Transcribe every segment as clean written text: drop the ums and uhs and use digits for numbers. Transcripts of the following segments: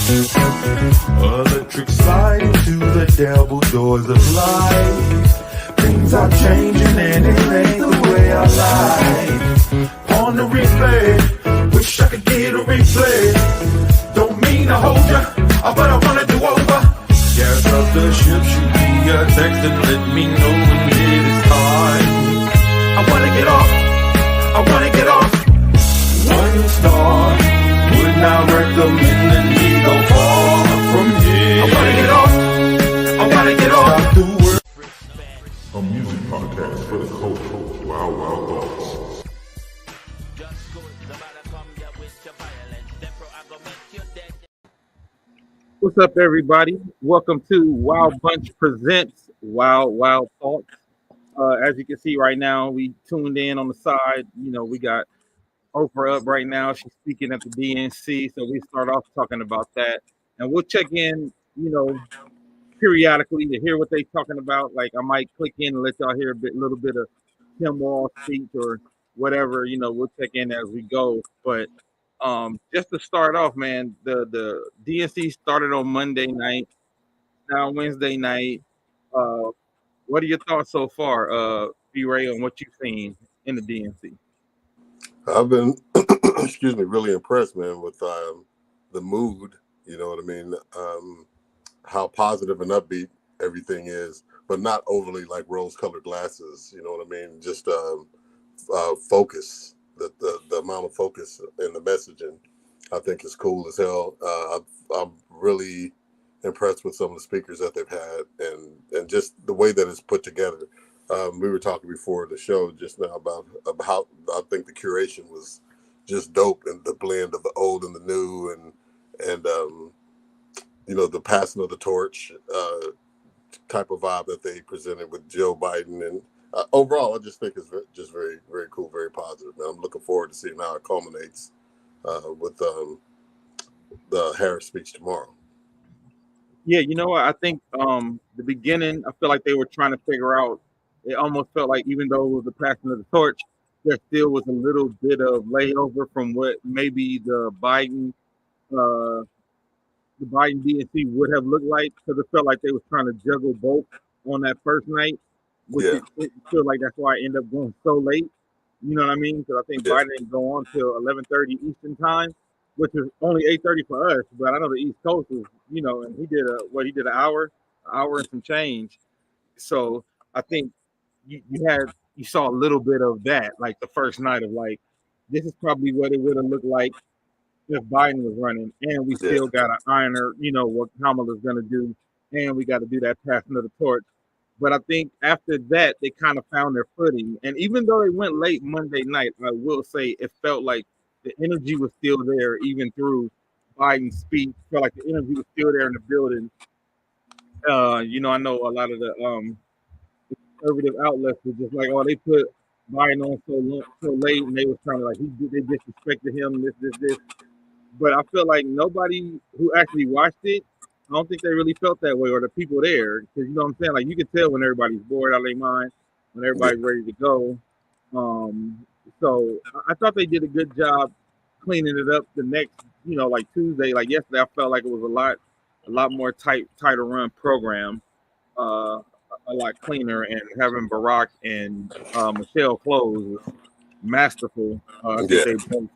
Electric slide into the devil doors of life. Things are changing and it ain't the way I like. On the replay, wish I could get a replay. Don't mean to hold ya, but I wanna do over. Gas up the ship, shoot me a text and let me know when it is time. I wanna get off, I wanna get off. One star, would not recommend that we go far from here. I wanna get off, I wanna get off. The world. A music podcast for the culture. Wild Wild Thoughts. What's up, everybody? Welcome to Wild Bunch Presents Wild Wild Thoughts. As you can see right now, we tuned in on the side. You know, we got Oprah up right now. She's speaking at the DNC, so we start off talking about that, and we'll check in, periodically to hear what they're talking about. Like I might click in and let y'all hear a little bit of Tim Wall speech or whatever. We'll check in as we go. But just to start off, man, the DNC started on Monday night, now Wednesday night. What are your thoughts so far, B-Ray, on what you've seen in the DNC? I've been, really impressed, man, with the mood. You know what I mean? How positive and upbeat everything is, but not overly like rose-colored glasses. You know what I mean? Just focus. The amount of focus in the messaging, I think, is cool as hell. I'm really impressed with some of the speakers that they've had, and just the way that it's put together. We were talking before the show just now about how I think the curation was just dope, and the blend of the old and the new, and the passing of the torch type of vibe that they presented with Joe Biden. And overall, I just think it's just very, very cool, very positive. Man, I'm looking forward to seeing how it culminates with the Harris speech tomorrow. Yeah, I think the beginning, I feel like they were trying to figure out. It almost felt like even though it was the passing of the torch, there still was a little bit of layover from what maybe the Biden DNC would have looked like, because it felt like they was trying to juggle both on that first night, which it feel like that's why I ended up going so late. You know what I mean? Because I think Biden didn't go on till 11:30 Eastern time, which is only 8:30 for us. But I know the East Coast was, and he did an hour and some change. So I think you saw a little bit of that, like the first night of like, this is probably what it would have looked like if Biden was running, and we still got to iron what Kamala's going to do, and we got to do that passing of the torch. But I think after that, they kind of found their footing. And even though they went late Monday night, I will say it felt like the energy was still there, even through Biden's speech. It felt like the energy was still there in the building. I know a lot of the conservative outlets were just like, oh, they put Biden on so late, and they was trying to they disrespected him, this. But I feel like nobody who actually watched it, I don't think they really felt that way, or the people there, because you know what I'm saying. Like you can tell when everybody's bored out of their mind, when everybody's ready to go. So I thought they did a good job cleaning it up the next, like Tuesday, like yesterday. I felt like it was a lot more tighter run program. A lot cleaner, and having Barack and Michelle close was masterful. I think they both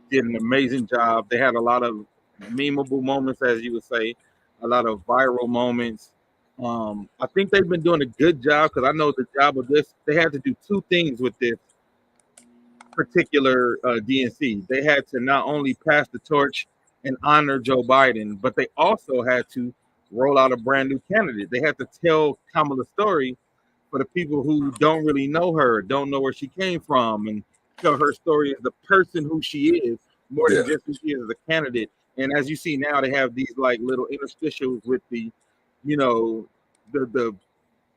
did an amazing job. They had a lot of memeable moments, as you would say, a lot of viral moments. I think they've been doing a good job, because I know the job of this, they had to do two things with this particular DNC. They had to not only pass the torch and honor Joe Biden, but they also had to roll out a brand new candidate. They had to tell Kamala's story for the people who don't really know her, don't know where she came from, and tell her story as the person who she is, more than just who she is as a candidate. And as you see now, they have these like little interstitials with the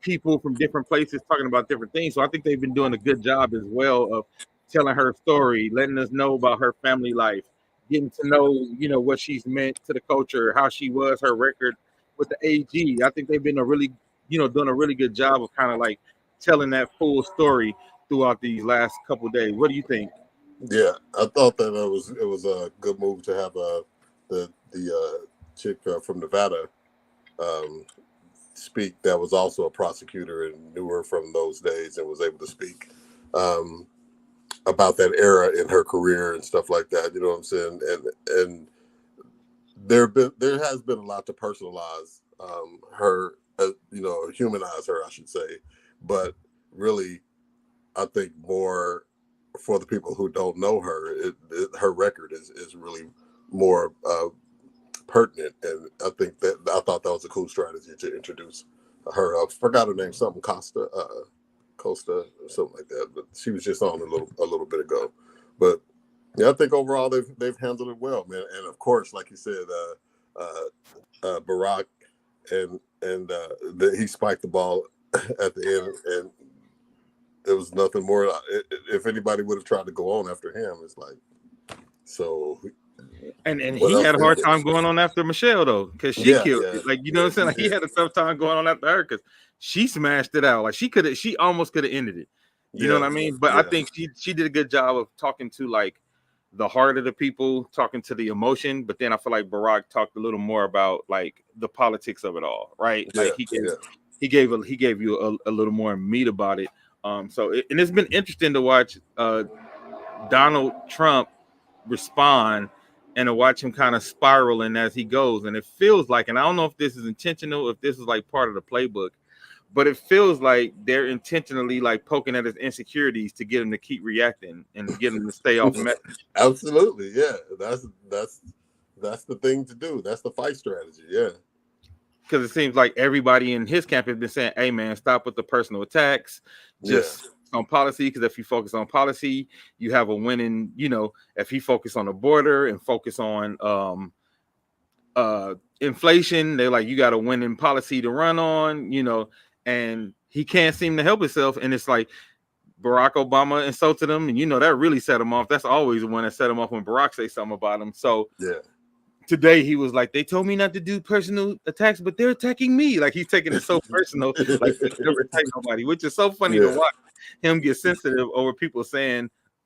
people from different places talking about different things. So I think they've been doing a good job as well of telling her story, letting us know about her family life, getting to know, what she's meant to the culture, how she was, her record with the AG. I think they've been doing a really good job of kind of like telling that full story throughout these last couple of days. What do you think? Yeah, I thought that it was a good move to have the chick from Nevada speak that was also a prosecutor and knew her from those days and was able to speak about that era in her career and stuff like that. You know what I'm saying? And there has been a lot to personalize her, humanize her, I should say. But really, I think more for the people who don't know her, her record is really more pertinent, and I thought that was a cool strategy to introduce her. I forgot her name, something Costa or something like that, but she was just on a little bit ago. But yeah, I think overall they've handled it well, man. And of course, like you said, Barack and he spiked the ball at the end, and there was nothing more. If anybody would have tried to go on after him, it's like so. And he had a hard time going on after Michelle though, because she killed it. Like, you know what I'm saying? Like, he had a tough time going on after her because she smashed it out. Like, she almost could have ended it. You know what I mean? But I think she did a good job of talking to like the heart of the people, talking to the emotion. But then I feel like Barack talked a little more about like the politics of it all, right? Like he gave you a little more meat about it. So it's been interesting to watch Donald Trump respond and to watch him kind of spiraling as he goes. And it feels like, and I don't know if this is intentional, if this is like part of the playbook, but it feels like they're intentionally like poking at his insecurities to get him to keep reacting and get him to stay off message. Absolutely, yeah. That's the thing to do. That's the fight strategy, yeah. Because it seems like everybody in his camp has been saying, "Hey, man, stop with the personal attacks. Just on policy, because if you focus on policy, you have a winning, if he focus on the border and focus on inflation, they're like, you got a winning policy to run on, and he can't seem to help himself. And it's like Barack Obama insulted him, and that really set him off. That's always the one that set him off when Barack say something about him. So today he was like, they told me not to do personal attacks, but they're attacking me. Like, he's taking it so personal, like they never attack nobody, which is so funny to watch him get sensitive over people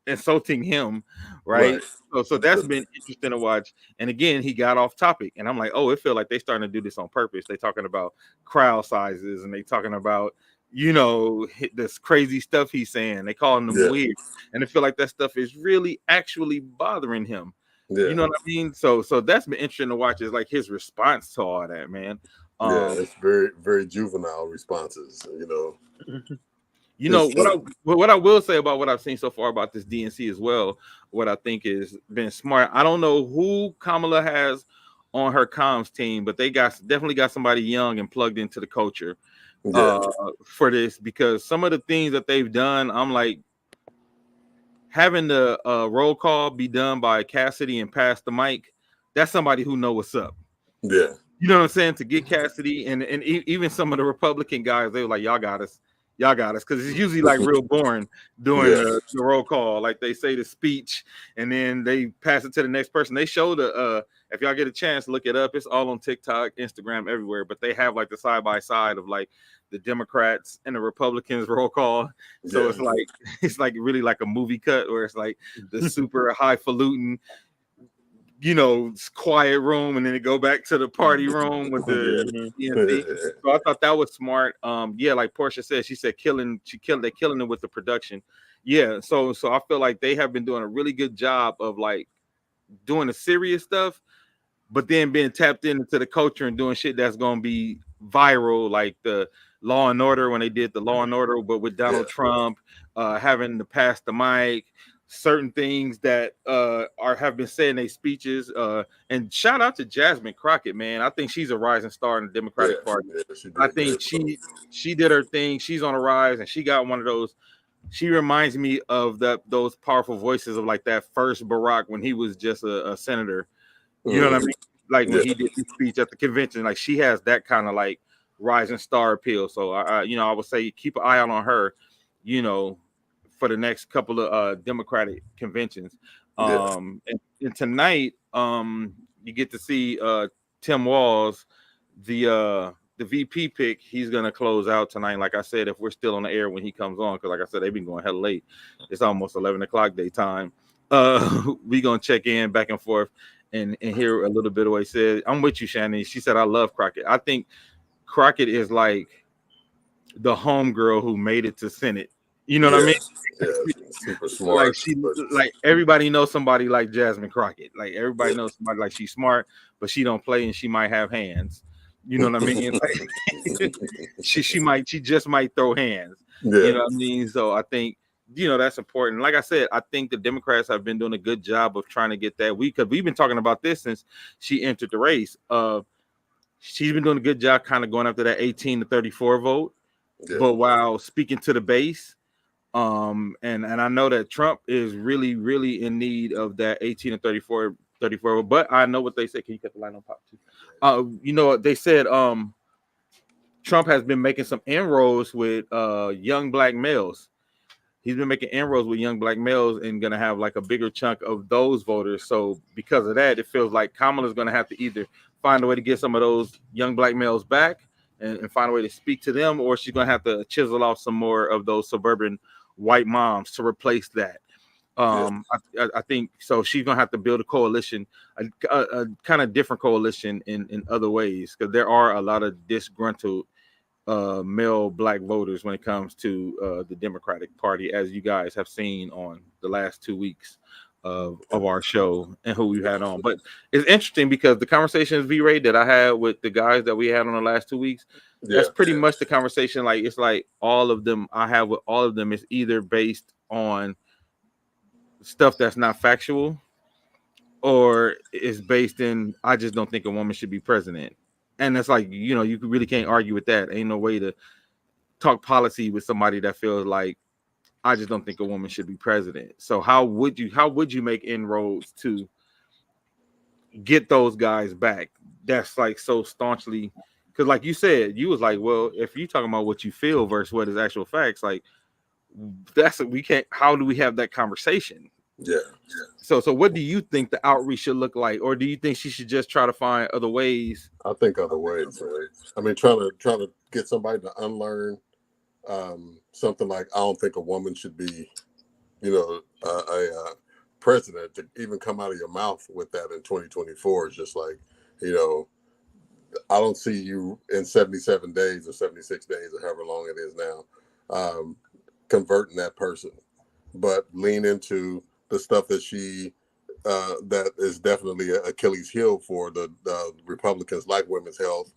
insulting him, right? So that's been interesting to watch. And again, he got off topic, and I'm like, oh, it feels like they starting to do this on purpose. They talking about crowd sizes, and they talking about this crazy stuff he's saying. They calling him weird, and I feel like that stuff is really actually bothering him. You know what I mean? So that's been interesting to watch, is like his response to all that, man. It's very, very juvenile responses, What I will say about what I've seen so far about this DNC as well, what I think is been smart. I don't know who Kamala has on her comms team, but they definitely got somebody young and plugged into the culture for this, because some of the things that they've done, I'm like, having the roll call be done by Cassidy and pass the mic, that's somebody who know what's up. Yeah. You know what I'm saying? To get Cassidy and even some of the Republican guys, they were like, y'all got us. Because it's usually like real boring doing the roll call. Like, they say the speech and then they pass it to the next person. They show if y'all get a chance, look it up. It's all on TikTok, Instagram, everywhere. But they have like the side by side of like the Democrats and the Republicans roll call. So it's like really like a movie cut where it's like the super highfalutin, quiet room, and then it go back to the party room with the DNC. So I thought that was smart. Like Portia said, she said they're killing it with the production. Yeah, so I feel like they have been doing a really good job of like doing the serious stuff, but then being tapped into the culture and doing shit that's gonna be viral, like the Law and Order, when they did the Law and Order, but with Donald Trump, having to pass the mic, certain things that have been said in their speeches. And shout out to Jasmine Crockett, man. I think she's a rising star in the Democratic Party. I think she did her thing. She's on a rise, and she got one of those. She reminds me of those powerful voices of like that first Barack when he was just a senator. You know what I mean? Like when he did his speech at the convention, like she has that kind of like rising star appeal. So I would say keep an eye out on her, for the next couple of Democratic conventions. And tonight, you get to see Tim Walz, the VP pick. He's gonna close out tonight. Like I said, if we're still on the air when he comes on, because like I said, they've been going hella late. It's almost 11 o'clock daytime. We gonna check in back and forth and hear a little bit of what he said. I'm with you, Shannon. She said, I love Crockett. I think Crockett is like the homegirl who made it to Senate. You know what I mean? Yeah, super Like smart. she, But like everybody knows somebody like Jasmine Crockett. Like everybody knows somebody like she's smart, but she don't play and she might have hands. You know what I mean? Like, she just might throw hands. yeah, You know what I mean? So I think that's important. Like I said, I think the Democrats have been doing a good job of trying to get that. Because we've been talking about this since she entered the race. She's been doing a good job kind of going after that 18 to 34 vote, but while speaking to the base. And I know that Trump is really, really in need of that 18 and 34, but I know what they say. Can you cut the line on pop too? They said Trump has been making some inroads with young black males. He's been making inroads with young black males and gonna have like a bigger chunk of those voters. So because of that, it feels like Kamala's gonna have to either find a way to get some of those young black males back and find a way to speak to them, or she's gonna have to chisel off some more of those suburban white moms to replace that. I think so. She's gonna have to build a coalition, a kind of different coalition in other ways, because there are a lot of disgruntled male black voters when it comes to the Democratic Party, as you guys have seen on the last 2 weeks of our show and who we've had on. But it's interesting because the conversations, V-Ray, that I had with the guys that we had on the last 2 weeks, that's pretty much the conversation. Like, it's like all of them I have with all of them is either based on stuff that's not factual, or is based in, I just don't think a woman should be president. And it's like, you really can't argue with that. Ain't no way to talk policy with somebody that feels like, I just don't think a woman should be president. So how would you make inroads to get those guys back? That's like so staunchly, because like you said, you was like, well, if you're talking about what you feel versus what is actual facts, like we can't. How do we have that conversation? Yeah. So what do you think the outreach should look like, or do you think she should just try to find other ways? I think other ways. Right? I mean, trying to get somebody to unlearn something like, I don't think a woman should be, a president. To even come out of your mouth with that in 2024 is just like, I don't see you in 77 days or 76 days or however long it is now, converting that person, but lean into the stuff that that is definitely an Achilles heel for the Republicans, like women's health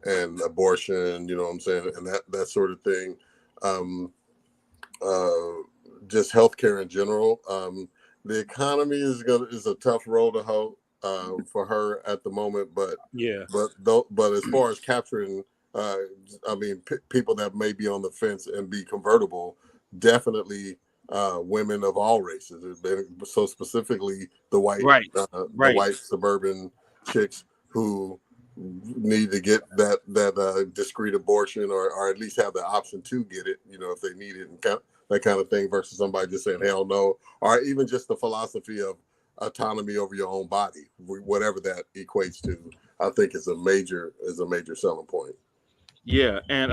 and abortion, you know what I'm saying, and that sort of thing. Just healthcare in general. The economy is a tough road to hoe for her at the moment, but as far as capturing, people that may be on the fence and be convertible, definitely women of all races. So specifically the white, the white suburban chicks who need to get that discreet abortion, or at least have the option to get it, if they need it, and that kind of thing, versus somebody just saying hell no, or even just the philosophy of autonomy over your own body, whatever that equates to. I think is a major selling point. Yeah, and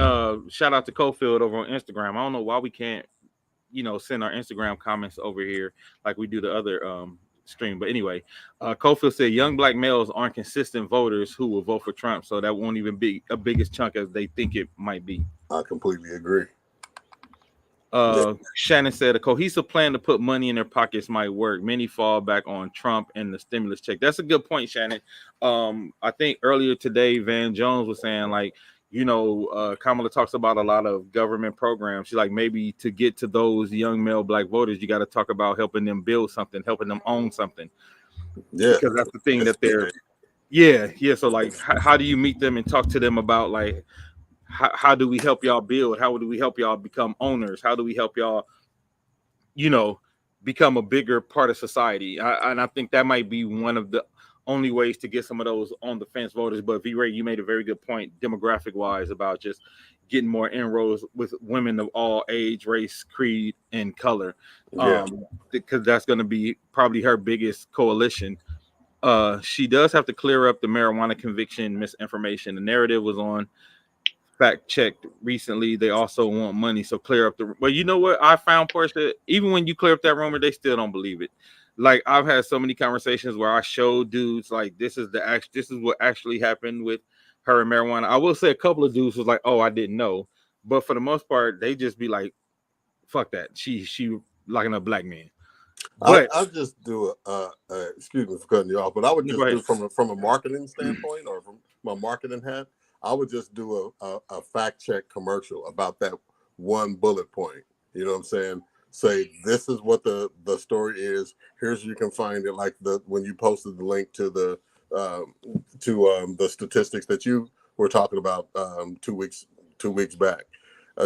shout out to Cofield over on Instagram. I don't know why we can't, send our Instagram comments over here like we do the other stream. But anyway, Cofield said young black males aren't consistent voters who will vote for Trump, so that won't even be a biggest chunk as they think it might be. I completely agree. Shannon said a cohesive plan to put money in their pockets might work. Many fall back on Trump and the stimulus check. That's a good point, Shannon. I think earlier today, Van Jones was saying, like, Kamala talks about a lot of government programs. She's like, maybe to get to those young male black voters, you got to talk about helping them build something, helping them own something. Yeah, because that's the thing that they're. Yeah. So like, how do you meet them and talk to them about like, how do we help y'all build? How do we help y'all become owners? How do we help y'all, become a bigger part of society? And I think that might be one of the only ways to get some of those on the fence voters. But V-Ray, you made a very good point demographic wise about just getting more inroads with women of all age, race, creed, and color. Because that's going to be probably her biggest coalition. She does have to clear up the marijuana conviction misinformation. The narrative was on fact checked recently. They also want money, so clear up the. Well, you know what I found, Portia? Even when you clear up that rumor, they still don't believe it. Like I've had so many conversations where I show dudes like this is what actually happened with her and marijuana. I will say a couple of dudes was like, oh, I didn't know, but for the most part, they just be like, fuck that. She locking up black men. But I just do excuse me for cutting you off, but I would go just do ahead. from a marketing standpoint or from my marketing hat, I would just do a fact check commercial about that one bullet point. You know what I'm saying? Say this is what the story is. Here's you can find it. Like when you posted the link to the statistics that you were talking about 2 weeks back.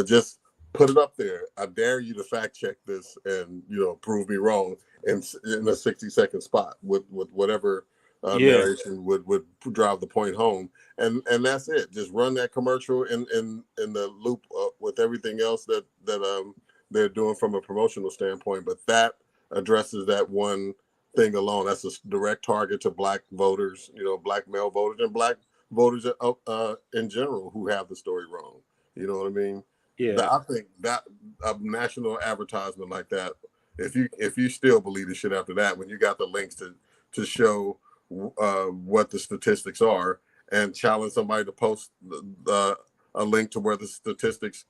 Just put it up there. I dare you to fact check this and prove me wrong in a 60-second spot with whatever Yeah. narration would drive the point home, and that's it. Just run that commercial in the loop with everything else that they're doing from a promotional standpoint. But that addresses that one thing alone. That's a direct target to black voters, black male voters and black voters in general who have the story wrong. You know what I mean? Yeah. I think that a national advertisement like that, if you still believe the shit after that, when you got the links to show what the statistics are and challenge somebody to post a link to where the statistics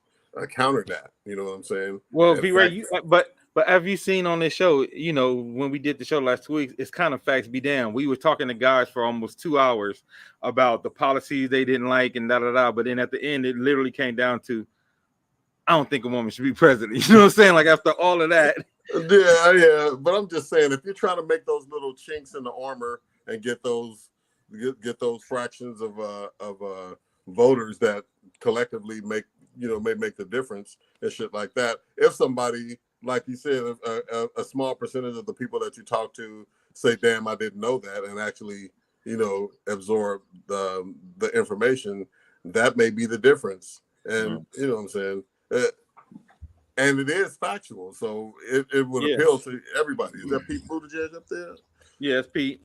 counter that. You know what I'm saying? Well, And V-Ray, but have you seen on this show, when we did the show last week, it's kind of facts be damned. We were talking to guys for almost 2 hours about the policies they didn't like and da-da-da. But then at the end, it literally came down to, I don't think a woman should be president. You know what I'm saying? Like after all of that. Yeah. But I'm just saying, if you're trying to make those little chinks in the armor and get those fractions of voters that collectively may make the difference and shit like that. If somebody, like you said, a small percentage of the people that you talk to say, "Damn, I didn't know that," and actually, absorb the information, that may be the difference. And you know what I'm saying. And it is factual, so it would appeal to everybody. Is that Pete Buttigieg up there? Yeah, it's Pete.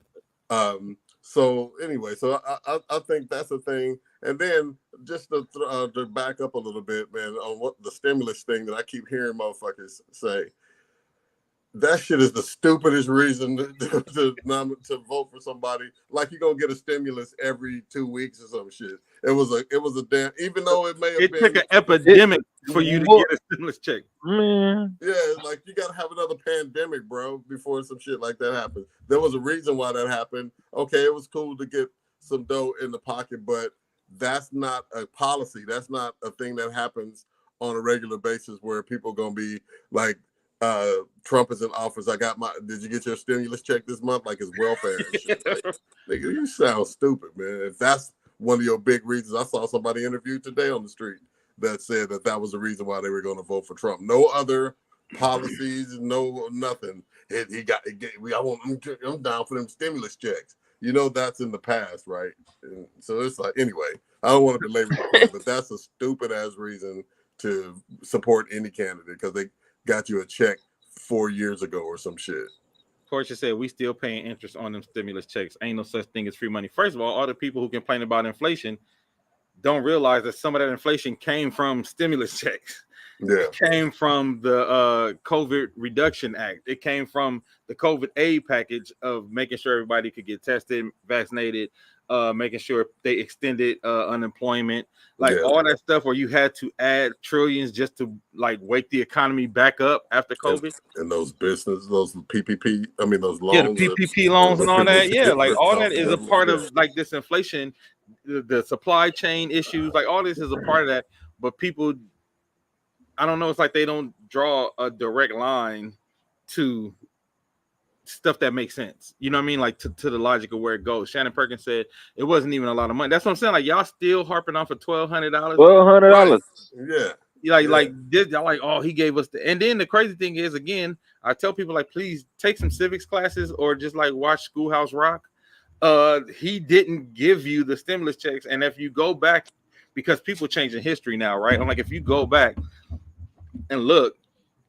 So anyway, so I think that's a thing. And then just to back up a little bit, man, on what the stimulus thing that I keep hearing motherfuckers say. That shit is the stupidest reason to vote for somebody. Like you're gonna get a stimulus every 2 weeks or some shit. It was a damn. Even though it may have been, took an epidemic for you to get a stimulus check. Man. Yeah, like you gotta have another pandemic, bro, before some shit like that happens. There was a reason why that happened. Okay, it was cool to get some dough in the pocket, but that's not a policy. That's not a thing that happens on a regular basis where people gonna be like, Trump is in office. Did you get your stimulus check this month? Like his welfare and shit. Like, nigga, you sound stupid, man. If that's one of your big reasons, I saw somebody interviewed today on the street that said that was the reason why they were going to vote for Trump. No other policies, no nothing. I'm down for them stimulus checks. That's in the past, right? And so it's like, anyway, I don't want to belabor the point, but that's a stupid ass reason to support any candidate because they got you a check 4 years ago or some shit. Portia said we still paying interest on them stimulus checks. Ain't no such thing as free money. First of all the people who complain about inflation don't realize that some of that inflation came from stimulus checks. Yeah. It came from the COVID Reduction Act. It came from the COVID aid package of making sure everybody could get tested, vaccinated, making sure they extended unemployment, all that stuff where you had to add trillions just to like wake the economy back up after COVID. And those businesses, those PPP, those loans. Yeah, the PPP loans and all that. Yeah, like all that is a part of like this inflation, the supply chain issues, like all this is a part of that. But people, I don't know, it's like they don't draw a direct line to stuff that makes sense. You know what I mean? Like to the logic of where it goes. Shannon Perkins said it wasn't even a lot of money. That's what I'm saying. Like y'all still harping on for $1,200. $1,200. Yeah. Like this, y'all like, oh, he gave us and then the crazy thing is, again, I tell people like, please take some civics classes or just like watch Schoolhouse Rock. He didn't give you the stimulus checks. And if you go back, because people changing history now, right? I'm like, if you go back and look,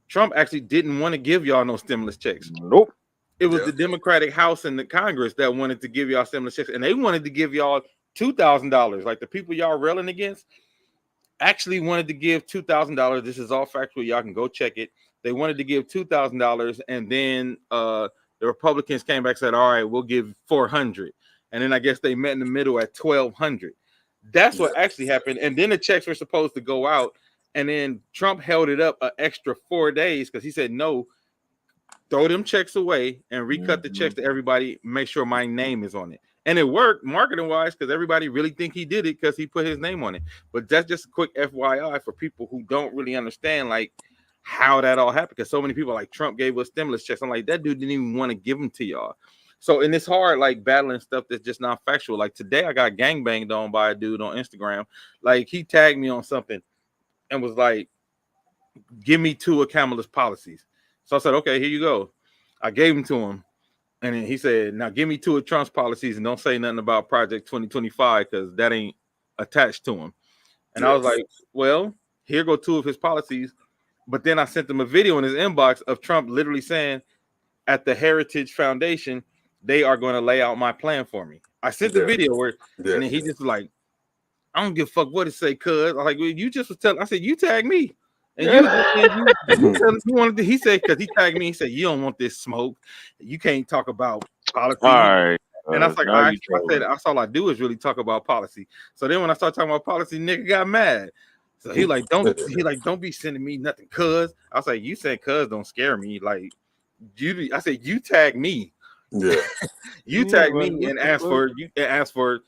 Trump actually didn't want to give y'all no stimulus checks. Nope. It was the Democratic House and the Congress that wanted to give y'all stimulus checks, and they wanted to give y'all $2,000. Like the people y'all railing against actually wanted to give $2,000. This is all factual. Y'all can go check it. They wanted to give $2,000, and then the The Republicans came back and said, all right, we'll give 400. And then I guess they met in the middle at 1,200. That's what actually happened. And then the checks were supposed to go out. And then Trump held it up an extra 4 days because he said, no, throw them checks away and recut the checks to everybody. Make sure my name is on it. And it worked marketing wise because everybody really think he did it because he put his name on it. But that's just a quick FYI for people who don't really understand like how that all happened. Because so many people like Trump gave us stimulus checks. I'm like, that dude didn't even want to give them to y'all. So, and it's hard, like battling stuff that's just not factual. Like today, I got gangbanged on by a dude on Instagram. Like he tagged me on something and was like, "Give me 2 of Kamala's policies." So I said, "Okay, here you go." I gave them to him, and then he said, "Now give me 2 of Trump's policies and don't say nothing about Project 2025 because that ain't attached to him." And I was like, "Well, here go 2 of his policies." But then I sent him a video in his inbox of Trump literally saying, "At the Heritage Foundation, they are going to lay out my plan for me." I sent the video where, and then he just was like, "I don't give a fuck what it say, cuz." I was like, well, you just was telling. I said, "You tag me," and you wanted to. He said, because he tagged me. He said, "You don't want this smoke. You can't talk about policy." All right. And I was like, I said, that's all I do is really talk about policy. So then when I started talking about policy, nigga got mad. So he like, don't be sending me nothing, cuz. I was like, you said cuz don't scare me. Like I said, you tag me. Yeah. You tag me and ask for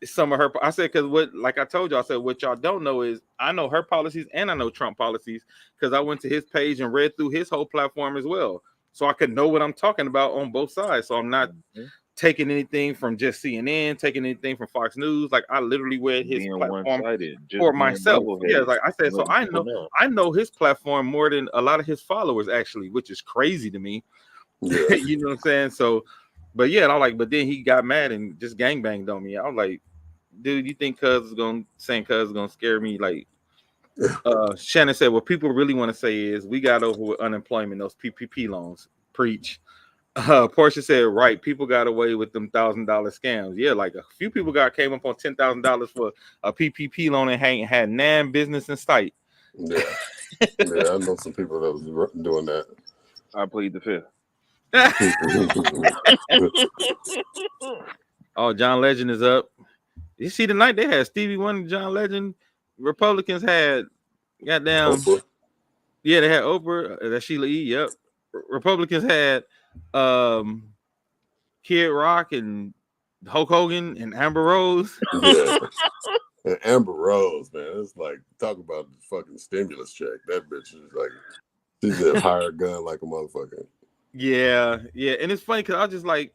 some of her. I said, because what, like I told you, I said, what y'all don't know is I know her policies and I know Trump policies because I went to his page and read through his whole platform as well. So I could know what I'm talking about on both sides. So I'm not taking anything from just CNN, taking anything from Fox News. Like I literally read his platform for myself. Yeah, like I said, so I know his platform more than a lot of his followers actually, which is crazy to me. Yeah. You know what I'm saying? So, but yeah, and I'm like, but then he got mad and just gangbanged on me. I was like, dude, you think cuz is gonna scare me? Like Shannon said, what people really want to say is we got over with unemployment, those PPP loans. Preach. Portia said, right, people got away with them $1,000 scams. Yeah, like a few people came up on $10,000 for a PPP loan and ain't had nan business in sight. Yeah. Yeah, I know some people that was doing that. I plead the fifth. Oh, John Legend is up. You see tonight they had Stevie Wonder, John Legend. Republicans had goddamn Oprah. Yeah, they had Oprah, that Sheila E. Yep. Republicans had Kid Rock and Hulk Hogan and Amber Rose. Yeah. And Amber Rose, man, it's like talk about the fucking stimulus check. That bitch is like she's a hired gun like a motherfucker. Yeah, and it's funny because I was just like,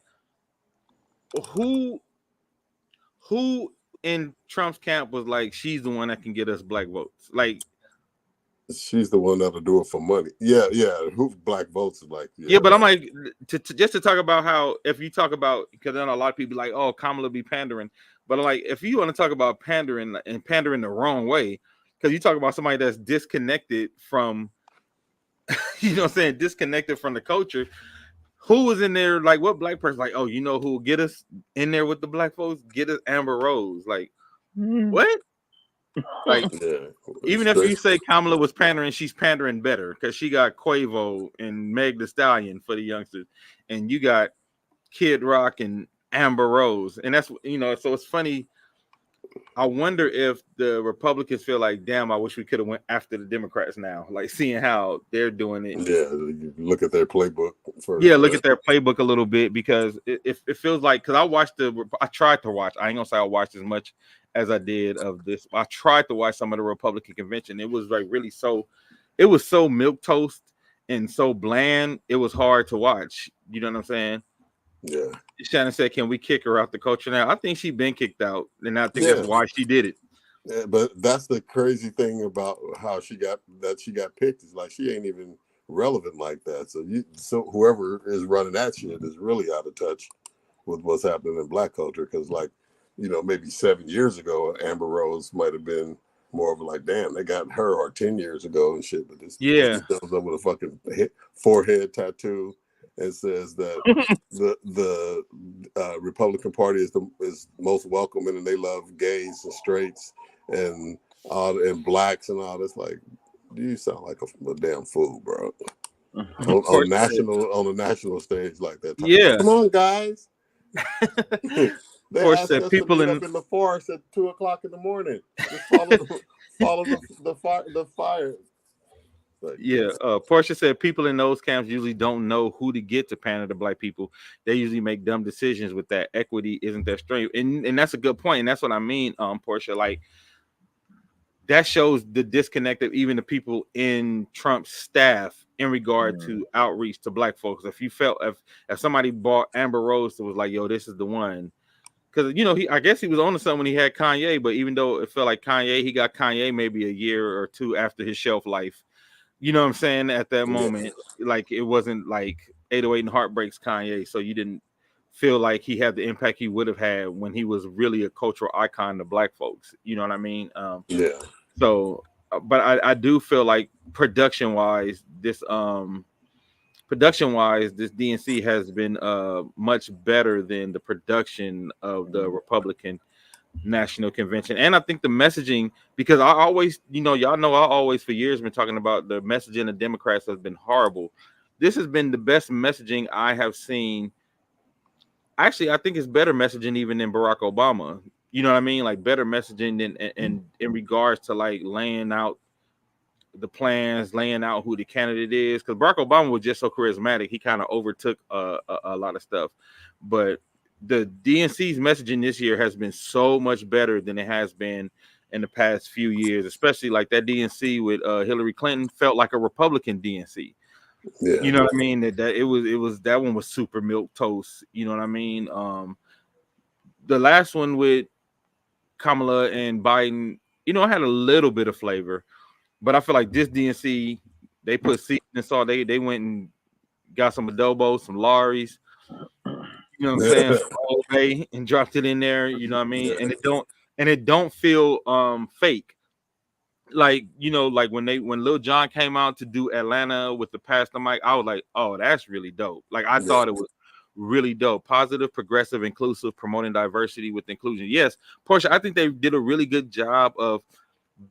who in Trump's camp was like, she's the one that can get us black votes. Like, she's the one that'll do it for money. Yeah. Who black votes is like? Yeah, but I'm like, just to talk about how if you talk about, because then a lot of people like, oh, Kamala be pandering, but I'm like, if you want to talk about pandering and pandering the wrong way, because you talk about somebody that's disconnected from, you know what I'm saying, disconnected from the culture. Who was in there? Like, what black person? Like, oh, you know who will get us in there with the black folks? Get us Amber Rose. Like, what? Like, even if you say Kamala was pandering, she's pandering better because she got Quavo and Meg Thee Stallion for the youngsters, and you got Kid Rock and Amber Rose, and that's, you know. So it's funny. I wonder if the Republicans feel like, damn, I wish we could have went after the Democrats now, like seeing how they're doing it. Yeah, look at their playbook. Look at their playbook a little bit, because it feels like, because I tried to watch. I ain't gonna say I watched as much as I did of this. I tried to watch some of the Republican convention. It was like really it was so milquetoast and so bland. It was hard to watch. You know what I'm saying? Yeah. Shannon said, "Can we kick her out the culture now?" I think she's been kicked out, and I think that's why she did it. Yeah, but that's the crazy thing about how she got picked, is like she ain't even relevant like that. So whoever is running that shit is really out of touch with what's happening in black culture. Because like, you know, maybe 7 years ago, Amber Rose might have been more of a like, damn, they got her, or 10 years ago and shit. But this goes up with a fucking forehead tattoo and says that the Republican Party is most welcoming and they love gays and straights and blacks and all this. Like, you sound like a damn fool, bro. on the national stage like that. Yeah. Come on, guys. They Portia asked said us to people meet in up in the forest at 2:00 in the morning. Just follow the fire. Like, Yeah, Portia said people in those camps usually don't know who to get to pander to black people. They usually make dumb decisions with that. Equity isn't their strength, and that's a good point, and that's what I mean, Portia. Like that shows the disconnect of even the people in Trump's staff in regard to outreach to black folks. If you felt if somebody bought Amber Rose that was like, yo, this is the one. Because I guess he was on to something when he had Kanye, but even though it felt like Kanye, he got Kanye maybe a year or two after his shelf life. You know what I'm saying? At that moment, like it wasn't like 808 and Heartbreaks Kanye, so you didn't feel like he had the impact he would have had when he was really a cultural icon to black folks. You know what I mean? So, but I do feel like production wise, this DNC has been much better than the production of the Republican National Convention. And I think the messaging, because I always, y'all know I always for years been talking about the messaging of Democrats has been horrible. This has been the best messaging I have seen. Actually, I think it's better messaging even than Barack Obama. You know what I mean? Like better messaging than in regards to like laying out the plans, laying out who the candidate is. Because Barack Obama was just so charismatic, he kind of overtook a lot of stuff. But the DNC's messaging this year has been so much better than it has been in the past few years, especially like that DNC with Hillary Clinton felt like a Republican DNC. Yeah. You know what I mean? That it was that one was super milk toast. You know what I mean? The last one with Kamala and Biden, it had a little bit of flavor, but I feel like this DNC, they put seasoning and salt. They went and got some adobo, some Lawry's. You know what I'm saying? All day and dropped it in there, you know what I mean? And it don't feel fake. Like, like when Lil Jon came out to do Atlanta with the Pastor Mike, I was like, oh, that's really dope. Like I thought it was really dope. Positive, progressive, inclusive, promoting diversity with inclusion. Yes, Portia, I think they did a really good job of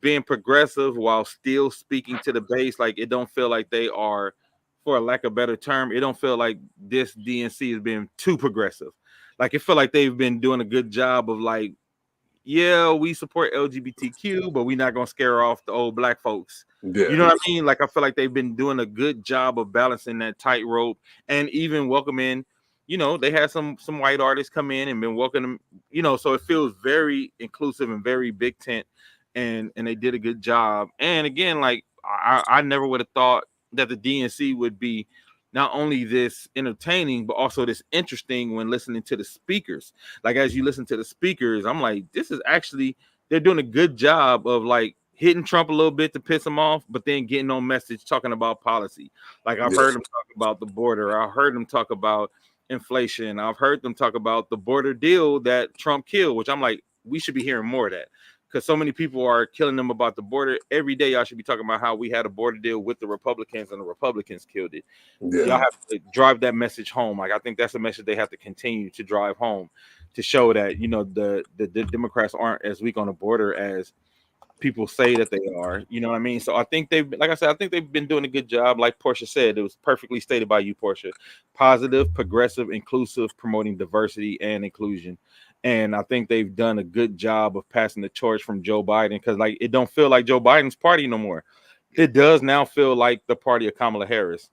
being progressive while still speaking to the base. Like it don't feel like they are, for a lack of a better term, it don't feel like this DNC is being too progressive. Like it feel like they've been doing a good job of like, yeah, we support LGBTQ, but we're not gonna scare off the old black folks. You know what I mean? Like I feel like they've been doing a good job of balancing that tightrope and even welcoming. They had some white artists come in and been welcoming them. So it feels very inclusive and very big tent, and they did a good job. And again, like I never would have thought that the DNC would be not only this entertaining, but also this interesting when listening to the speakers. Like as you listen to the speakers, I'm like, this is actually, they're doing a good job of like hitting Trump a little bit to piss him off, but then getting on message talking about policy. Like I've heard them talk about the border. I heard them talk about inflation. I've heard them talk about the border deal that Trump killed, which I'm like, we should be hearing more of that. Because so many people are killing them about the border. Every day, y'all should be talking about how we had a border deal with the Republicans and the Republicans killed it. Y'all have to drive that message home. Like I think that's a message they have to continue to drive home to show that the Democrats aren't as weak on the border as people say that they are. You know what I mean? So I think I think they've been doing a good job. Like Portia said, it was perfectly stated by you, Portia. Positive, progressive, inclusive, promoting diversity and inclusion. And I think they've done a good job of passing the torch from Joe Biden, because like it don't feel like Joe Biden's party no more. It does now feel like the party of Kamala Harris.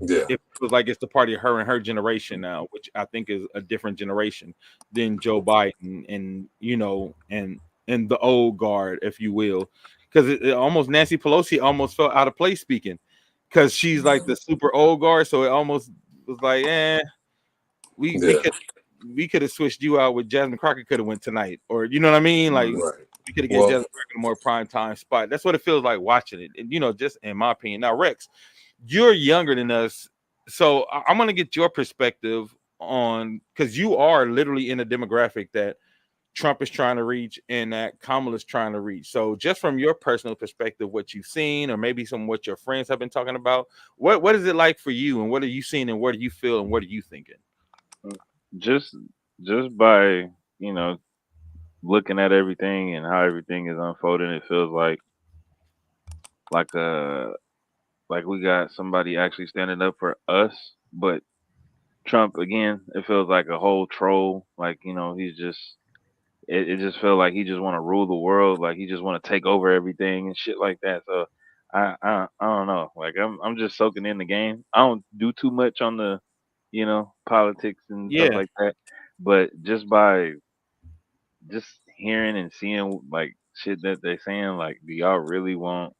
It feels like it's the party of her and her generation now, which I think is a different generation than Joe Biden and the old guard, if you will. Because it almost, Nancy Pelosi almost felt out of place speaking, because she's like the super old guard. So it almost was like, we could have switched you out with Jasmine Crockett, could have went tonight, or you know what I mean? Like we could have get Jasmine Crockett a more prime time spot. That's what it feels like watching it. And, just in my opinion. Now, Rex, you're younger than us, so I'm gonna get your perspective on, because you are literally in a demographic that Trump is trying to reach and that Kamala's trying to reach. So just from your personal perspective, what you've seen, or maybe some what your friends have been talking about, what is it like for you, and what are you seeing, and what do you feel, and what are you thinking? Just by looking at everything and how everything is unfolding, it feels like like we got somebody actually standing up for us. But Trump again, it feels like a whole troll. Like he's just it just feels like he just want to rule the world. Like he just want to take over everything and shit like that. So I don't know. Like I'm just soaking in the game. I don't do too much on the politics and stuff Yeah. like that. But just by just hearing and seeing like shit that they saying, like, do y'all really want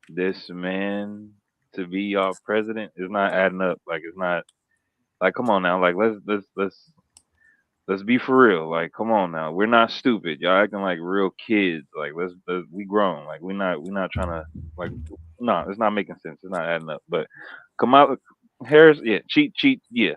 this man to be y'all president? It's not adding up. Like it's not like come on now. Like let's be for real. Like come on now. We're not stupid. Y'all acting like real kids. Like let's we grown. Like we're not trying to like no, it's not making sense. It's not adding up. But come out Harris, yeah, cheat, yeah.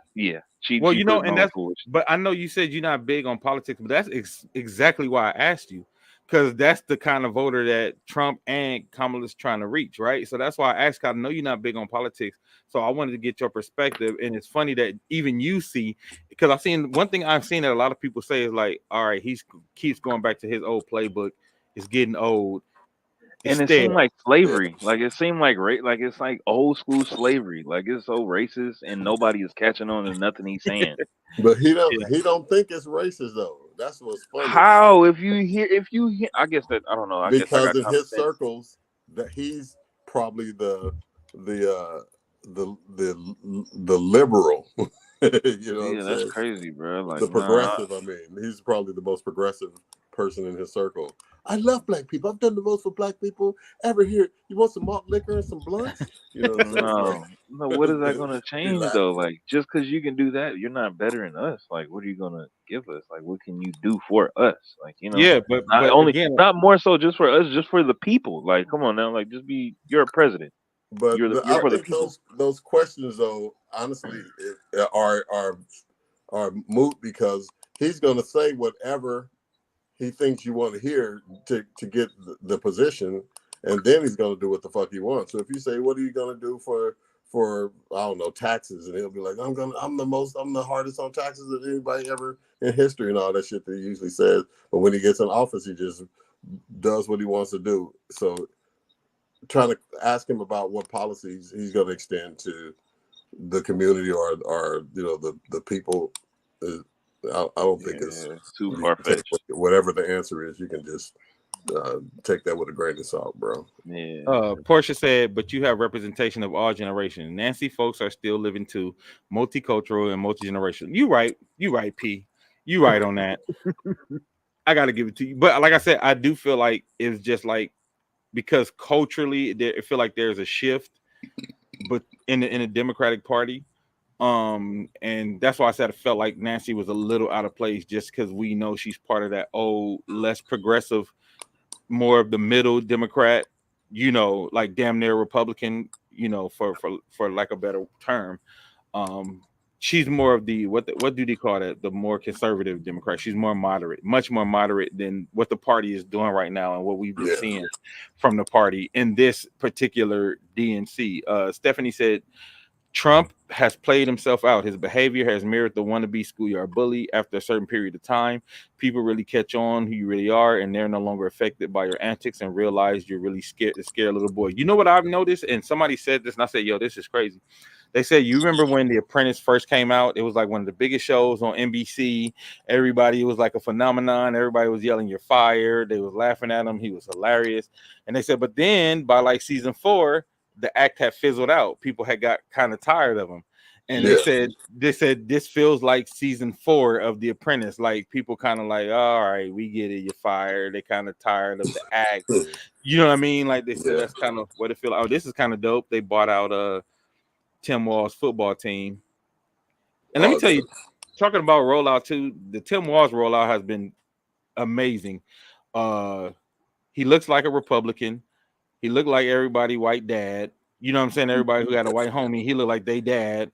Cheat, Well, putting and on that's, bullshit. but I know you said you're not big on politics, but that's exactly why I asked you, because that's the kind of voter that Trump and Kamala's trying to reach, right? So that's why I asked. I know you're not big on politics, so I wanted to get your perspective. And it's funny that even you see, because I've seen one thing I've seen that a lot of people say is like, all right, he keeps going back to his old playbook. It's getting old. And it seemed like slavery. Like it seemed like like it's like old school slavery. Like it's so racist and nobody is catching on to nothing he's saying. But he don't think it's racist though. That's what's funny. How if you hear I guess that I don't know. I guess I Because got in common his sense. circles, that he's probably the liberal. You know what I'm That's saying? crazy, bro. Like The progressive. I mean, he's probably the most progressive person in his circle. I love black people. I've done the most for black people ever here. You want some malt liquor and some blunts? You know what I'm saying? No. What is that gonna He change laughs. though? Like just because you can do that, you're not better than us. Like what are you gonna give us? Like what can you do for us? Like yeah, but again, not more so just for us, just for the people. Like come on now, like you're a president. But You're I for the think people. those questions, though, honestly, are moot because he's going to say whatever he thinks you want to hear to get the position, and then he's going to do what the fuck he wants. So if you say, "What are you going to do for I don't know taxes?" and he'll be like, I'm the hardest on taxes of anybody ever in history," and all that shit that he usually says. But when he gets in office, he just does what he wants to do. So trying to ask him about what policies he's going to extend to the community or the people. I don't think it's too far fetched. Whatever the answer is, you can just take that with a grain of salt, bro. Yeah. Portia said, but you have representation of all generations. Nancy folks are still living too multicultural and multi-generational. You right, P. You right on that. I gotta give it to you. But like I said, I do feel like it's just like because culturally I feel like there's a shift, but in the Democratic Party. And that's why I said I felt like Nancy was a little out of place just because we know she's part of that old, less progressive, more of the middle Democrat, like damn near Republican, for lack of a better term. She's more of the what do they call it? The more conservative Democrat. She's more moderate, much more moderate than what the party is doing right now and what we've been seeing from the party in this particular DNC. Stephanie said Trump has played himself out. His behavior has mirrored the wannabe schoolyard bully. After a certain period of time, people really catch on who you really are, and they're no longer affected by your antics and realize you're really scared to scare little boy. You know what I've noticed? And somebody said this, and I said, yo, this is crazy. They said, you remember when The Apprentice first came out? It was like one of the biggest shows on NBC. Everybody, it was like a phenomenon. Everybody was yelling, you're fired. They was laughing at him. He was hilarious. And they said, but then by like season 4, the act had fizzled out. People had got kind of tired of him. And they said this feels like season 4 of The Apprentice. Like people kind of like, all right, we get it, you're fired. They kind of tired of the act. You know what I mean? Like they said that's kind of what it feels like. Oh, this is kind of dope. They bought out Tim Walz football team. And let me tell you, talking about rollout too, the Tim Walz rollout has been amazing. He looks like a Republican. He looked like everybody white dad. You know what I'm saying? Everybody who had a white homie, he looked like they dad.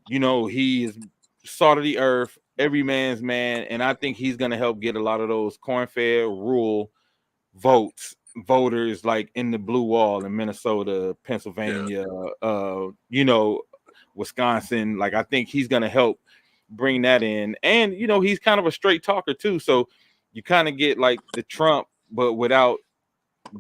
He is salt of the earth, every man's man. And I think he's going to help get a lot of those corn-fed rural voters like in the blue wall in Minnesota, Pennsylvania, Wisconsin. Like, I think he's going to help bring that in. And, he's kind of a straight talker too. So you kind of get like the Trump, but without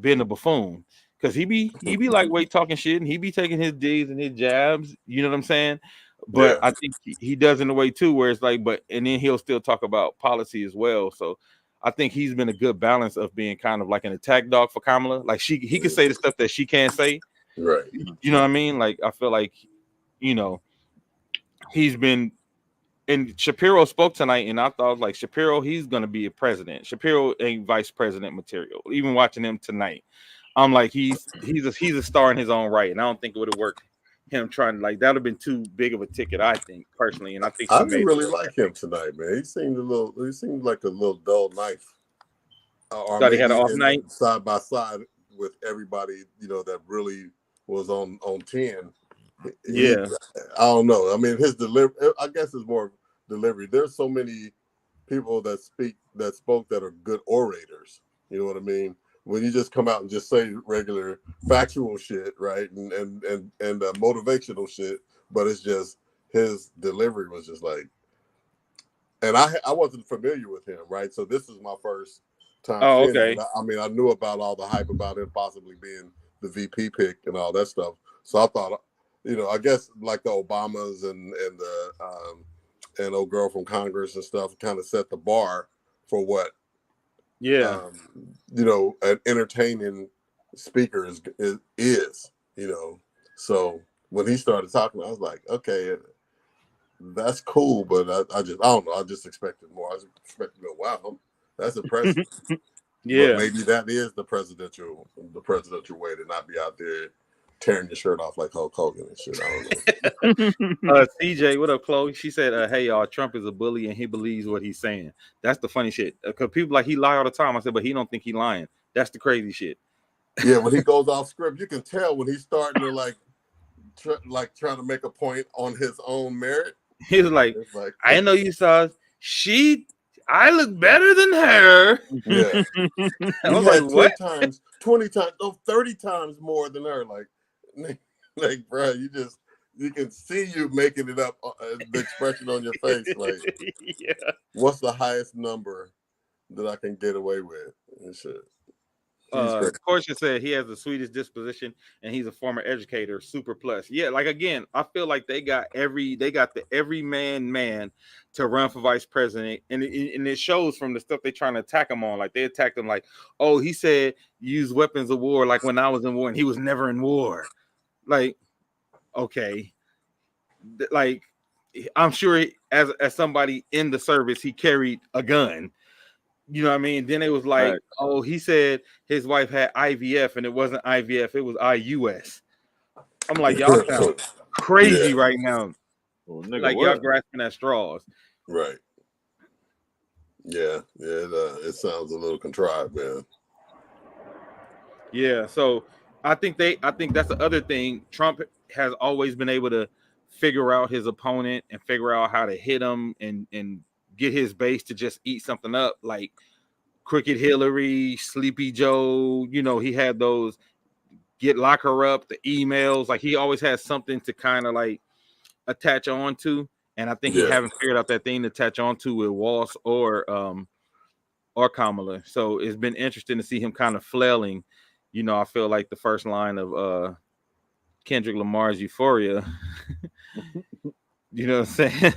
being a buffoon. because he be lightweight talking shit, and he be taking his digs and his jabs. You know what I'm saying? But Yeah. I think he does in a way too, where it's like, and then he'll still talk about policy as well. So I think he's been a good balance of being kind of like an attack dog for Kamala. Like he can say the stuff that she can't say. Right. You know what I mean? Like I feel like, you know, he's been. And Shapiro spoke tonight, and I thought like Shapiro, he's gonna be a president. Shapiro ain't vice president material. Even watching him tonight, I'm like he's a star in his own right, and I don't think it would have worked. Him trying to like that would have been too big of a ticket, I think personally, and I think I didn't really like him tonight, man. He seemed like a little dull knife. Or Thought he had an maybe off night side by side with everybody, that really was on 10. Yeah, I don't know. I mean, his delivery, I guess, is more delivery. There's so many people that spoke that are good orators. You know what I mean? When you just come out and just say regular factual shit, right, and motivational shit, but it's just his delivery was just like, and I wasn't familiar with him, right? So this is my first time. Oh, seeing okay. him. I mean, I knew about all the hype about him possibly being the VP pick and all that stuff. So I thought, I guess like the Obamas and the old girl from Congress and stuff kind of set the bar for what. Yeah. An entertaining speaker is. So when he started talking, I was like, okay, that's cool, but I don't know. I just expected more. I was expecting, wow, that's impressive. Yeah. But maybe that is the presidential way to not be out there tearing your shirt off like Hulk Hogan and shit. I don't know. CJ, what up, Chloe? She said, hey, y'all, Trump is a bully and he believes what he's saying. That's the funny shit. Because people like he lie all the time. I said, but he don't think he lying. That's the crazy shit. Yeah, when he goes off script, you can tell when he's starting to trying to make a point on his own merit. He's like, I know you saw I look better than her. Yeah. I was like, what? 10 times, 20 times, 30 times more than her. Like, bro, you can see you making it up, the expression on your face. Like, yeah. What's the highest number that I can get away with? And shit. Portia said he has the sweetest disposition and he's a former educator, super plus. Yeah, like again, I feel like they got the everyman to run for vice president, and it shows from the stuff they're trying to attack him on. Like they attacked him like, oh, he said use weapons of war like when I was in war, and he was never in war. Like, okay, like I'm sure as somebody in the service, he carried a gun. You know what I mean? Then it was like, right. Oh, he said his wife had IVF and it wasn't IVF, it was IUS. I'm like, y'all sound crazy right now. Well, nigga, like y'all grasping at straws. Right. Yeah. It sounds a little contrived, man. Yeah. So I think that's the other thing. Trump has always been able to figure out his opponent and figure out how to hit him and get his base to just eat something up, like Crooked Hillary, Sleepy Joe. He had those lock her up, the emails. Like he always has something to kind of like attach on to, and I think he haven't figured out that thing to attach on to with Walsh or Kamala. So it's been interesting to see him kind of flailing. I feel like the first line of Kendrick Lamar's Euphoria. You know what I'm saying?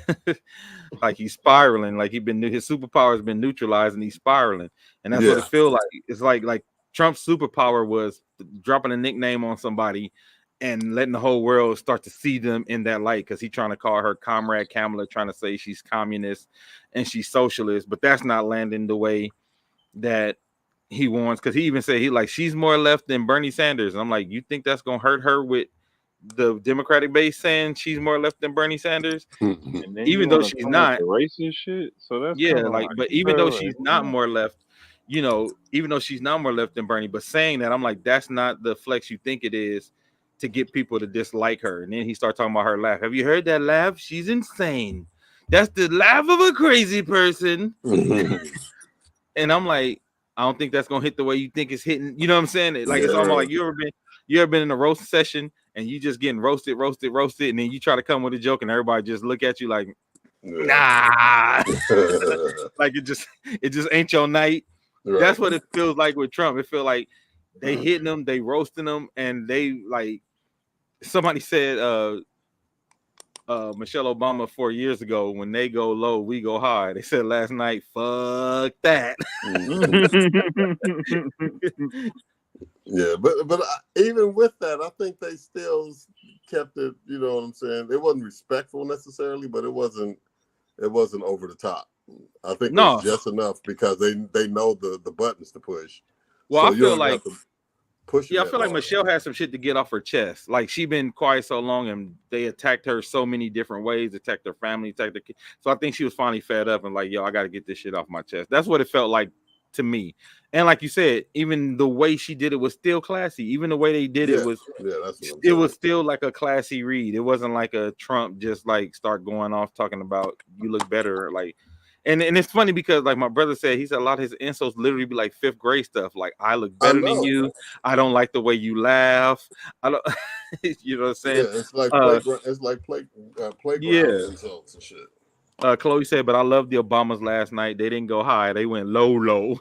Like he's spiraling, like his superpower has been neutralized and he's spiraling. And that's what it feels like. It's like Trump's superpower was dropping a nickname on somebody and letting the whole world start to see them in that light, because he's trying to call her Comrade Kamala, trying to say she's communist and she's socialist, but that's not landing the way that he wants. Because he even said she's more left than Bernie Sanders. And I'm like, you think that's gonna hurt her with the Democratic base saying she's more left than Bernie Sanders, even though she's not racist shit. So that's but even though she's not more left, even though she's not more left than Bernie, but saying that, I'm like, that's not the flex you think it is to get people to dislike her. And then he started talking about her laugh. Have you heard that laugh? She's insane. That's the laugh of a crazy person. And I'm like, I don't think that's gonna hit the way you think it's hitting. You know what I'm saying? Like it's almost like you ever been in a roast session and you just getting roasted, and then you try to come with a joke and everybody just look at you like, nah. Like it just ain't your night. Right. That's what it feels like with Trump. It feels like They hitting them, they roasting them, and they like somebody said Michelle Obama 4 years ago, when they go low, we go high. They said last night, fuck that. Yeah, but even with that, I think they still kept it. You know what I'm saying? It wasn't respectful necessarily, but it wasn't over the top. I think it was just enough because they know the buttons to push. Well, so I feel like push. Yeah, I feel like Michelle has some shit to get off her chest. Like, she been quiet so long, and they attacked her so many different ways, attacked her family, attacked her kids. So I think she was finally fed up and like, yo, I got to get this shit off my chest. That's what it felt like to me. And like you said, even the way she did it was still classy. Even the way they did it was, it was still like a classy read. It wasn't like a Trump just like start going off talking about you look better, like. And it's funny because, like my brother said, he said a lot of his insults literally be like 5th grade stuff. Like, I look better than you. I don't like the way you laugh. I don't, you know what I'm saying? Yeah, it's like playground insults and shit. Chloe said, but I love the Obamas last night. They didn't go high. They went low.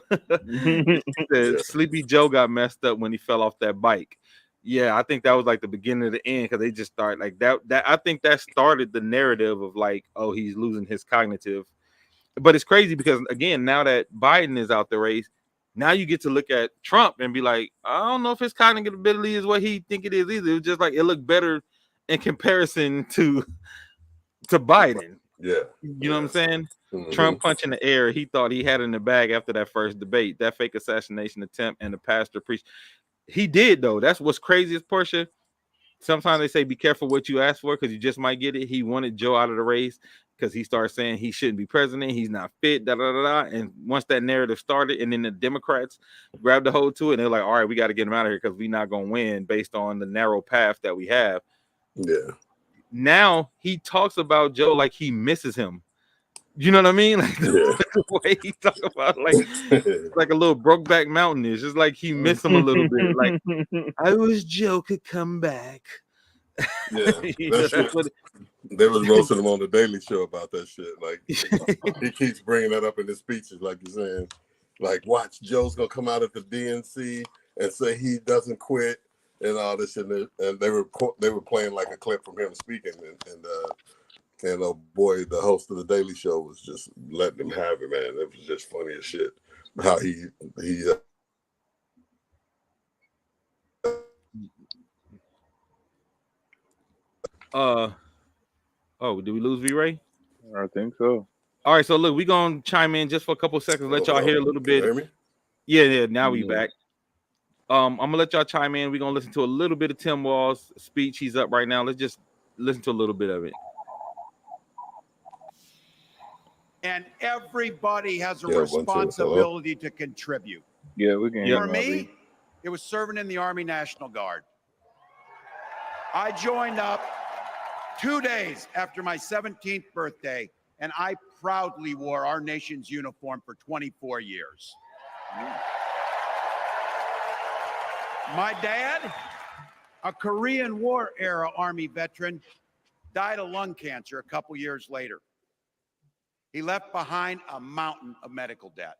Said, Sleepy Joe got messed up when he fell off that bike. Yeah, I think that was like the beginning of the end because they just started like that. I think that started the narrative of like, oh, he's losing his cognitive. But it's crazy because, again, now that Biden is out the race, now you get to look at Trump and be like, I don't know if his cognitive ability is what he think it is either. It was just like it looked better in comparison to Biden. Yeah. You know what I'm saying? Mm-hmm. Trump punching the air. He thought he had in the bag after that first debate, that fake assassination attempt and the pastor preached. He did, though. That's what's crazy is, Portia. Sometimes they say be careful what you ask for because you just might get it. He wanted Joe out of the race because he started saying he shouldn't be president. He's not fit, And once that narrative started, and then the Democrats grabbed the hold to it, and they're like, all right, we got to get him out of here because we're not going to win based on the narrow path that we have. Yeah. Now he talks about Joe like he misses him. You know what I mean? Like the way he talk about like a little Brokeback Mountain is just like he missed him a little bit. Like, I wish Joe could come back. Yeah, they was roasting him on the Daily Show about that shit. Like he keeps bringing that up in his speeches, like you're saying, like watch Joe's gonna come out at the DNC and say he doesn't quit and all this shit. And they were playing like a clip from him speaking, and oh boy, the host of the Daily Show was just letting him have it, man. It was just funny as shit how he. Oh, did we lose V-Ray? I think so. All right, so look, we're gonna chime in just for a couple seconds, let y'all hear a little bit. Hear me? Yeah, now we back. I'm gonna let y'all chime in. We're gonna listen to a little bit of Tim Walz's speech. He's up right now. Let's just listen to a little bit of it. And everybody has a responsibility to contribute. Yeah, we can. For me, it was serving in the Army National Guard. I joined up 2 days after my 17th birthday, and I proudly wore our nation's uniform for 24 years. My dad, a Korean War era Army veteran, died of lung cancer a couple years later. He left behind a mountain of medical debt.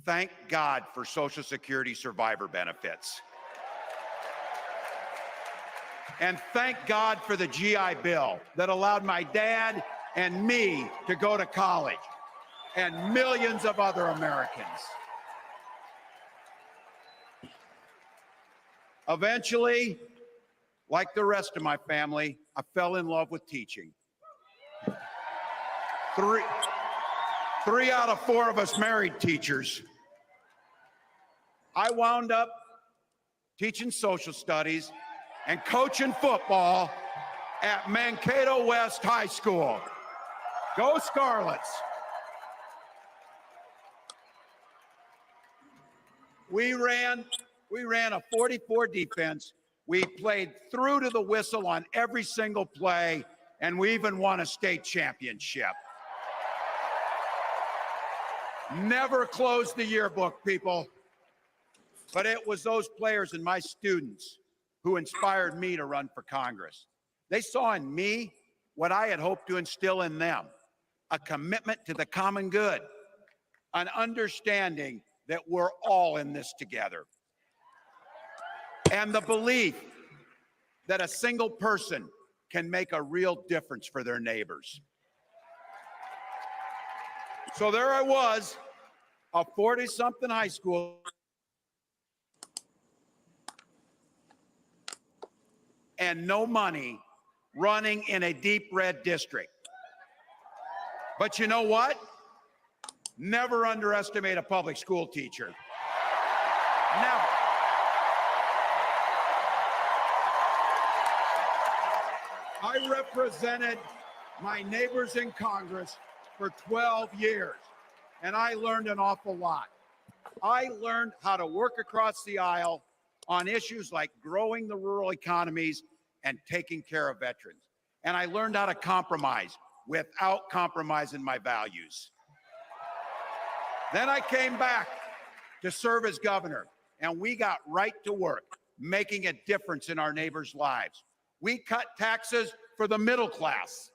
Thank God for Social Security survivor benefits. And thank God for the GI Bill that allowed my dad and me to go to college, and millions of other Americans. Eventually, like the rest of my family, I fell in love with teaching. Three out of 4 of us married teachers. I wound up teaching social studies and coaching football at Mankato West High School. Go Scarlets. We ran a 44 defense. We played through to the whistle on every single play, and we even won a state championship. Never closed the yearbook, people. But it was those players and my students who inspired me to run for Congress. They saw in me what I had hoped to instill in them, a commitment to the common good, an understanding that we're all in this together. and the belief that a single person can make a real difference for their neighbors. So there I was, a 40-something high school, and no money, running in a deep red district. But you know what? Never underestimate a public school teacher. Never. I represented my neighbors in Congress for 12 years, and I learned an awful lot. I learned how to work across the aisle on issues like growing the rural economies and taking care of veterans. And I learned how to compromise without compromising my values. Then I came back to serve as governor, and we got right to work, making a difference in our neighbors' lives. We cut taxes for the middle class.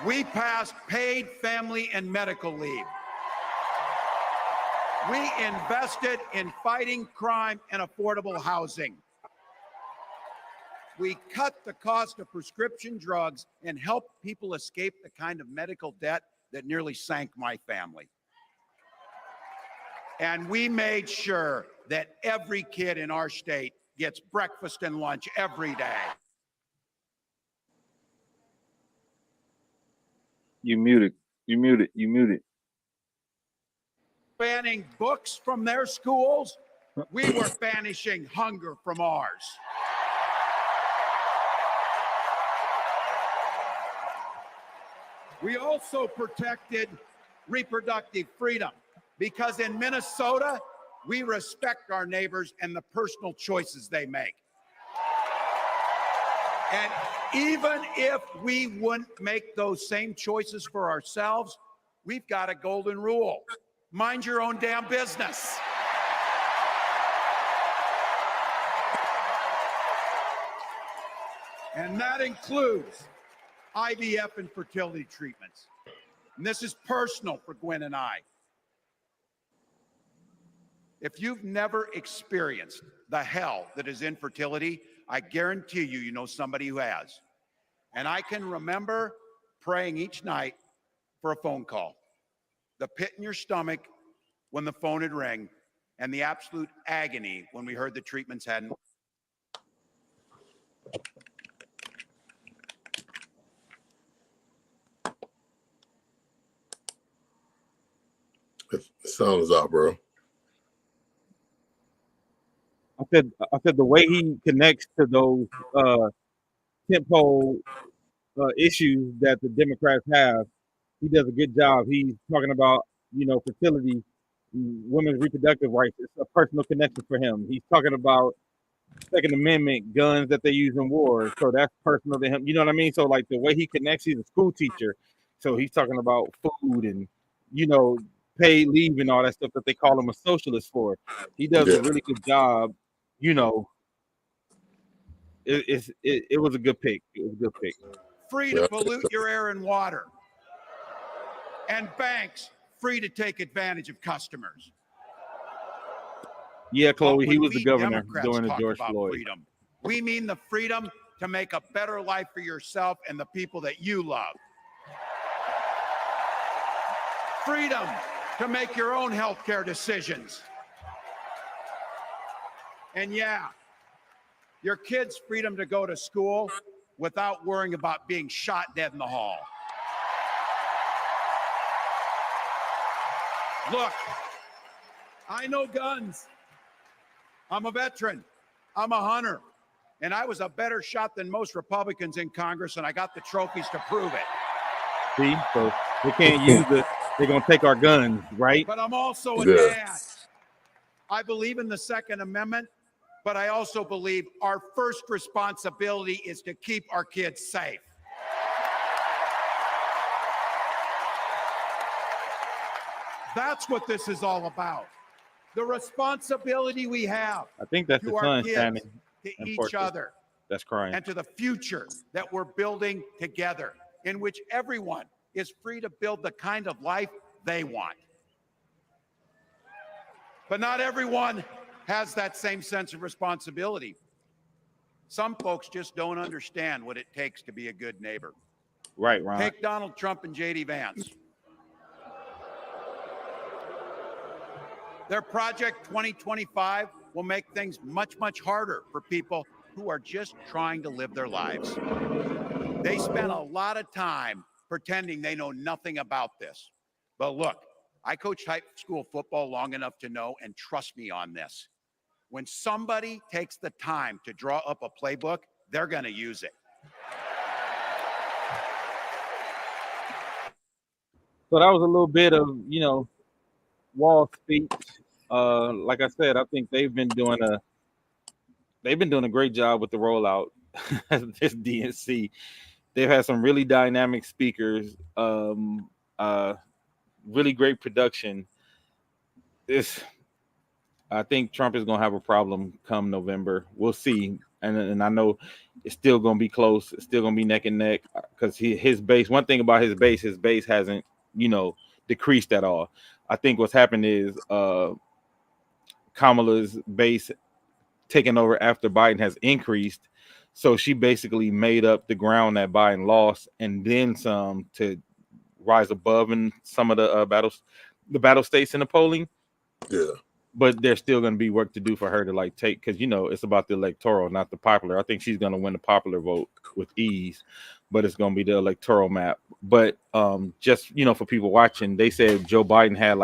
We passed paid family and medical leave. We invested in fighting crime and affordable housing. We cut the cost of prescription drugs and helped people escape the kind of medical debt that nearly sank my family. And we made sure that every kid in our state gets breakfast and lunch every day. You muted. You muted. You muted. Banning books from their schools, we were banishing hunger from ours. We also protected reproductive freedom because in Minnesota, we respect our neighbors and the personal choices they make. And even if we wouldn't make those same choices for ourselves, we've got a golden rule. Mind your own damn business. And that includes IVF and fertility treatments. And this is personal for Gwen and I. If you've never experienced the hell that is infertility, I guarantee you, you know somebody who has. And I can remember praying each night for a phone call. The pit in your stomach when the phone would ring, and the absolute agony when we heard the treatments hadn't. Sound is out, bro. I said the way he connects to those tempo issues that the Democrats have, he does a good job. He's talking about, fertility, women's reproductive rights. It's a personal connection for him. He's talking about Second Amendment, guns that they use in war. So that's personal to him. You know what I mean? So like the way he connects, he's a school teacher. So he's talking about food and, paid leave and all that stuff that they call him a socialist for. He does a really good job. It was a good pick. It was a good pick. Free to pollute your air and water. And banks free to take advantage of customers. Yeah, Chloe, he When was the we governor Democrats during the talk George about Floyd. freedom, we mean the freedom to make a better life for yourself and the people that you love. Freedom to make your own healthcare decisions. And yeah, your kids' freedom to go to school without worrying about being shot dead in the hall. Look, I know guns. I'm a veteran. I'm a hunter. And I was a better shot than most Republicans in Congress, and I got the trophies to prove it. See, so they can't use it. They're going to take our guns, right? But I'm also a dad. I believe in the Second Amendment, but I also believe our first responsibility is to keep our kids safe. That's what this is all about. The responsibility we have I think that's the to our son kids, standing. to and each Portia. other, That's crying. and to the future that we're building together, in which everyone is free to build the kind of life they want. But not everyone has that same sense of responsibility. Some folks just don't understand what it takes to be a good neighbor. Right, Ron. Take Donald Trump and J.D. Vance. Their Project 2025 will make things much, much harder for people who are just trying to live their lives. They spent a lot of time pretending they know nothing about this. But look, I coached high school football long enough to know, and trust me on this, when somebody takes the time to draw up a playbook, they're going to use it. So that was a little bit of, Wall speech. Like I said, I think they've been doing a great job with the rollout of this DNC. They've had some really dynamic speakers, really great production. I think Trump is going to have a problem come November. We'll see. And I know it's still going to be close. It's still going to be neck and neck because his base, one thing about his base hasn't, decreased at all. I think what's happened is Kamala's base taking over after Biden has increased. So she basically made up the ground that Biden lost and then some to rise above in some of the battle states in the polling. Yeah. But there's still going to be work to do for her to take, because it's about the electoral, not the popular. I think she's going to win the popular vote with ease, but it's going to be the electoral map. But just for people watching, they said Joe Biden had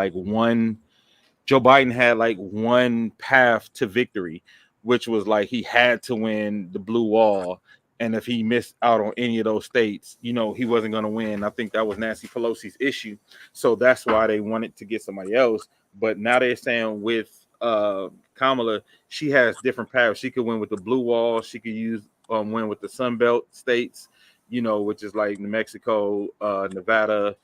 one path to victory, which was he had to win the blue wall, and if he missed out on any of those states, he wasn't going to win. I think that was Nancy Pelosi's issue, so that's why they wanted to get somebody else. But now they're saying with Kamala, she has different paths. She could win with the blue wall. She could win with the Sun Belt states, which is like New Mexico, Nevada,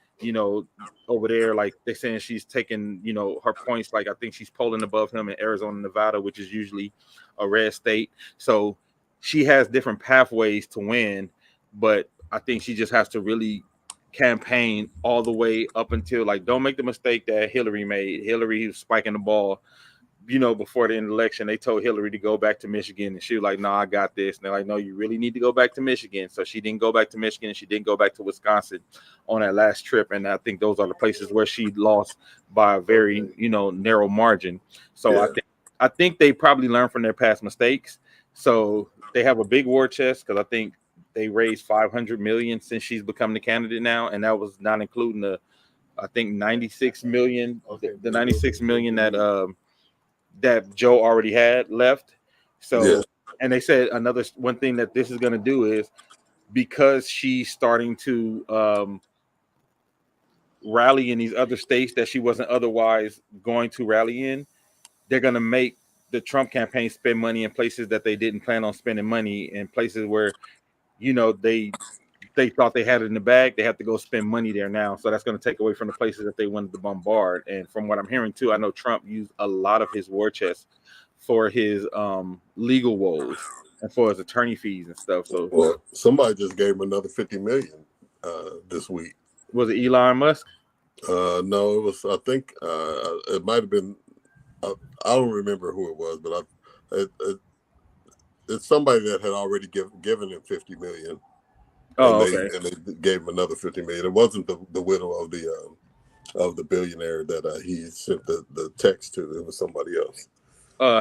over there. Like they're saying she's taking, her points. Like I think she's polling above him in Arizona, Nevada, which is usually a red state. So she has different pathways to win. But I think she just has to really campaign all the way up until don't make the mistake that Hillary made. Hillary was spiking the ball, before the election. They told Hillary to go back to Michigan, and she was like, "No, I got this." And they're like, "No, you really need to go back to Michigan." So she didn't go back to Michigan, and she didn't go back to Wisconsin on that last trip. And I think those are the places where she lost by a very narrow margin. So yeah. I think they probably learned from their past mistakes. So they have a big war chest because I think they raised $500 million since she's become the candidate now, and that was not including the, I think, $96 million, the $96 million that Joe already had left. So, yeah. And they said one thing that this is going to do is because she's starting to rally in these other states that she wasn't otherwise going to rally in, they're going to make the Trump campaign spend money in places that they didn't plan on spending money, in places where they thought they had it in the bag. They have to go spend money there now. So that's going to take away from the places that they wanted to bombard. And from what I'm hearing too, I know Trump used a lot of his war chest for his legal woes and for his attorney fees and stuff. So well, somebody just gave him another $50 million this week. Was it Elon Musk? No, it was. I think it might have been. I don't remember who it was, but it's somebody that had already given him $50 million. And they gave him another $50 million. It wasn't the widow of the billionaire that he sent the text to. It was somebody else.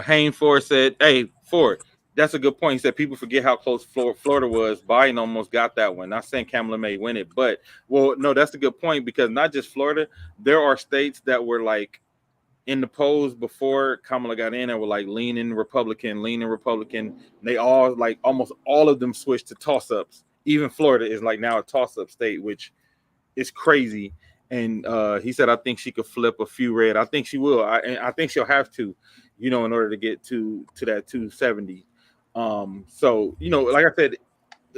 Hayne Ford said, "Hey, Ford, that's a good point." He said people forget how close Florida was. Biden almost got that one. Not saying Kamala may win it, but no, that's a good point because not just Florida. There are states that were in the polls before Kamala got in and were leaning Republican. They all almost all of them switched to toss-ups. Even Florida is now a toss-up state, which is crazy. And he said, I think she could flip a few red. I think she will. I think she'll have to, in order to get to that 270. So, like I said,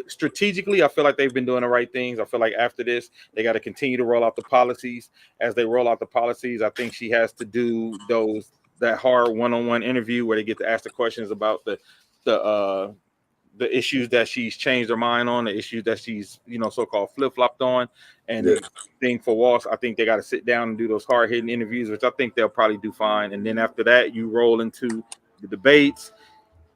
strategically, I feel like they've been doing the right things. I feel like after this, they got to continue to roll out the policies. As they roll out the policies, I think she has to do that hard one-on-one interview where they get to ask the questions about the issues that she's changed her mind on, the issues that she's, so-called flip-flopped on. And the thing for Walsh, I think they got to sit down and do those hard-hitting interviews, which I think they'll probably do fine. And then after that, you roll into the debates,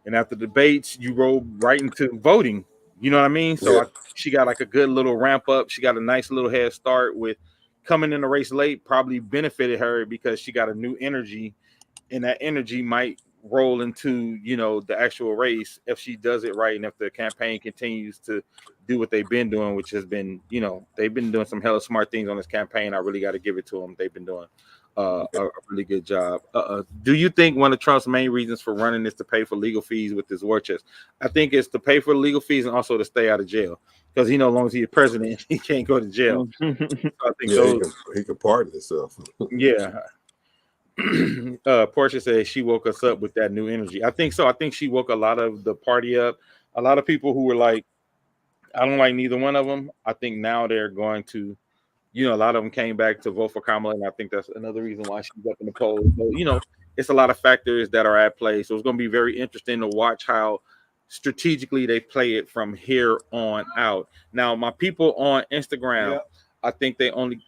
and after the debates, you roll right into voting. You know what I mean? So Yeah. she got like a good little ramp up. She got a nice little head start with coming in the race late. Probably benefited her because she got a new energy, and that energy might roll into the actual race if she does it right, and if the campaign continues to do what they've been doing, which has been they've been doing some hella smart things on this campaign. I really got to give it to them. They've been doing a really good job. Do you think one of Trump's main reasons for running is to pay for legal fees with his war chest? I think it's to pay for the legal fees and also to stay out of jail, because as long as he's president, he can't go to jail. So I think he can pardon himself. yeah. Portia says she woke us up with that new energy. I think so. I think she woke a lot of the party up. A lot of people who were like, I don't like neither one of them. I think now they're going to, a lot of them came back to vote for Kamala, and I think that's another reason why she's up in the polls. So, it's a lot of factors that are at play. So it's going to be very interesting to watch how strategically they play it from here on out. Now, my people on Instagram, I think they only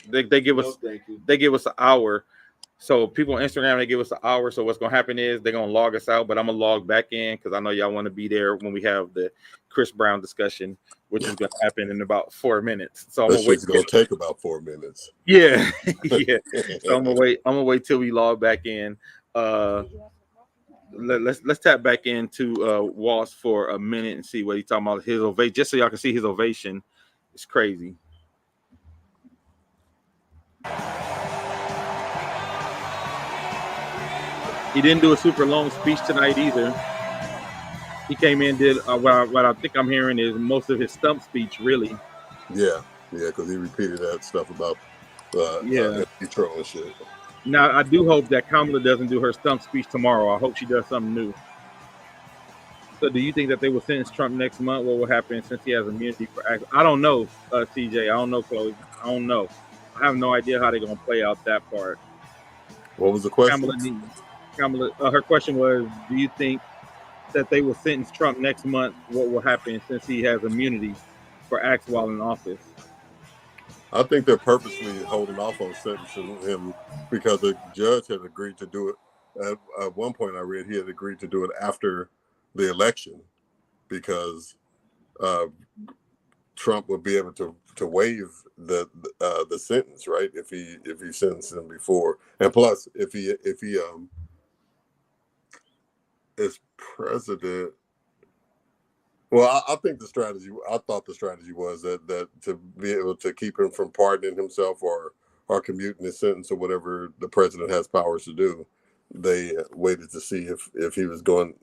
they give us an hour. So people on Instagram, they give us an hour. So what's gonna happen is they're gonna log us out, but I'm gonna log back in because I know y'all want to be there when we have the Chris Brown discussion, which is gonna happen in about 4 minutes. So I'm gonna wait. It's gonna take about 4 minutes. Yeah, yeah. So I'm gonna wait till we log back in. Let's tap back into Waltz for a minute and see what he's talking about. His ovation, just so y'all can see his ovation. It's crazy. He didn't do a super long speech tonight either. He came in, did what I think I'm hearing is most of his stump speech, really. Yeah, because he repeated that stuff about Detroit and shit. Now, I do hope that Kamala doesn't do her stump speech tomorrow. I hope she does something new. So do you think that they will sentence Trump next month? What will happen since he has immunity for act? I don't know, CJ. I don't know, Chloe. I don't know. I have no idea how they're going to play out that part. What was the question? Kamala, her question was, do you think that they will sentence Trump next month? What will happen since he has immunity for acts while in office? I think they're purposely holding off on sentencing him because the judge had agreed to do it. At one point I read he had agreed to do it after the election because Trump would be able to waive the sentence, right? If he sentenced him before, and plus if he is president. Well, I think I thought the strategy was that to be able to keep him from pardoning himself or commuting his sentence or whatever the president has powers to do, they waited to see if he was going.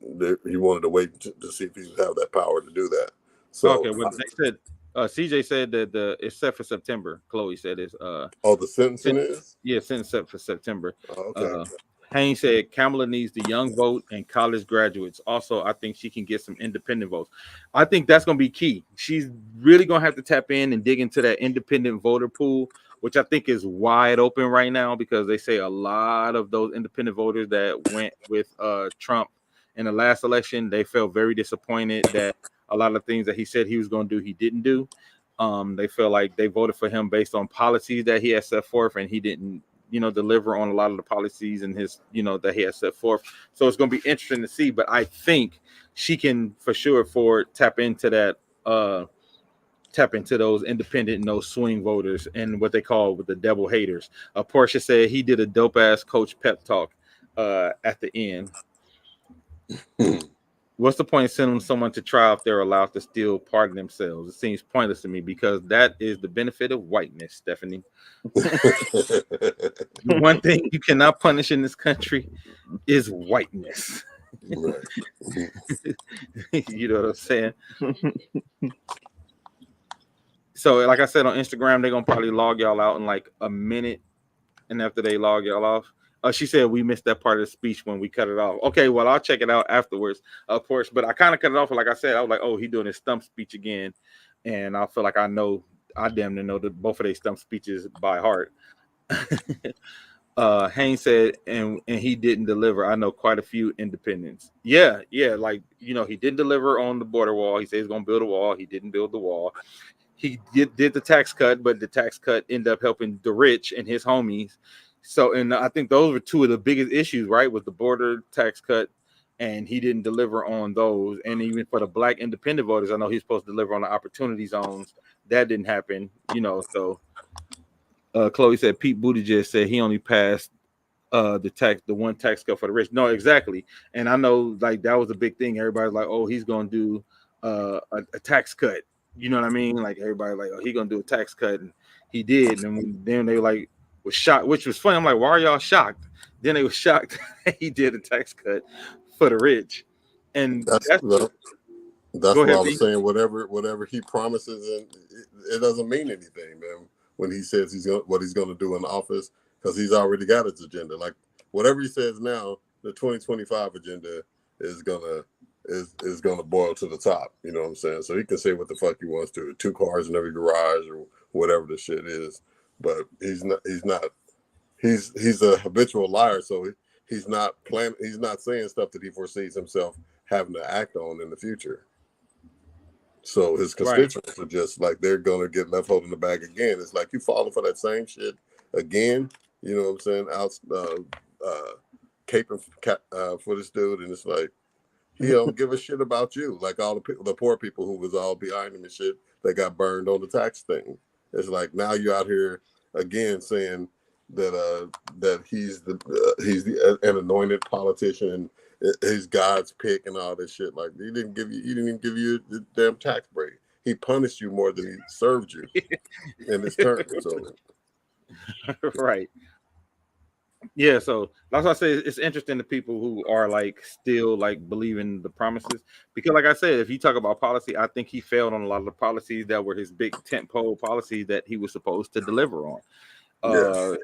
He wanted to wait to see if he would have that power to do that. So okay, well, they said CJ said that it's set for September. Chloe said it's the sentencing is sentence set for September. Okay. Haynes said Kamala needs the young vote and college graduates. Also, I think she can get some independent votes. I think that's going to be key. She's really going to have to tap in and dig into that independent voter pool, which I think is wide open right now because they say a lot of those independent voters that went with Trump in the last election, they felt very disappointed that a lot of things that he said he was going to do, he didn't do. They feel like they voted for him based on policies that he had set forth, and he didn't deliver on a lot of the policies and his, that he has set forth. So it's going to be interesting to see, but I think she can for sure tap into those independent and those swing voters and what they call with the devil haters. Portia said he did a dope ass coach pep talk at the end. What's the point of sending someone to trial if they're allowed to still pardon themselves? It seems pointless to me because that is the benefit of whiteness, Stephanie. One thing you cannot punish in this country is whiteness. Right. You know what I'm saying? So, like I said, on Instagram, they're going to probably log y'all out in like a minute. And after they log y'all off, she said we missed that part of the speech when we cut it off. Okay, well, I'll check it out afterwards, of course. But I kind of cut it off. Like I said, I was like, oh, he doing his stump speech again. And I feel like I damn near know both of their stump speeches by heart. Haynes said, and he didn't deliver. I know quite a few independents. Yeah. Like, he didn't deliver on the border wall. He said he's going to build a wall. He didn't build the wall. He did the tax cut, but the tax cut ended up helping the rich and his homies. So, and I think those were two of the biggest issues, right? With the border tax cut, and he didn't deliver on those. And even for the black independent voters, I know he's supposed to deliver on the opportunity zones. That didn't happen, So, Chloe said Pete Buttigieg said he only passed the one tax cut for the rich. No, exactly. And I know like that was a big thing. Everybody's like, oh, he's gonna do a tax cut. You know what I mean? Like everybody like, oh, he's gonna do a tax cut, and he did. And then they like was shocked, which was funny. I'm like, why are y'all shocked? Then they were shocked that he did a tax cut for the rich. And that's what ahead, I was saying. Whatever he promises, and it doesn't mean anything, man. When he says what he's going to do in office, because he's already got his agenda. Like whatever he says now, the 2025 agenda is gonna boil to the top. You know what I'm saying? So he can say what the fuck he wants to. 2 cars in every garage or whatever the shit is. But he's a habitual liar. So he's not saying stuff that he foresees himself having to act on in the future. So his constituents are just like, they're gonna get left holding the bag again. It's like you falling for that same shit again. You know what I'm saying? Out caping for this dude, and it's like he don't give a shit about you. Like all the poor people who was all behind him and shit, they got burned on the tax thing. It's like now you're out here again saying that he's an anointed politician. He's God's pick and all this shit. Like he didn't even give you the damn tax break. He punished you more than he served you in his term. So right. Yeah, so that's why I say it's interesting to people who are like still like believing the promises, because like I said, if you talk about policy, I think he failed on a lot of the policies that were his big tentpole policies that he was supposed to deliver on.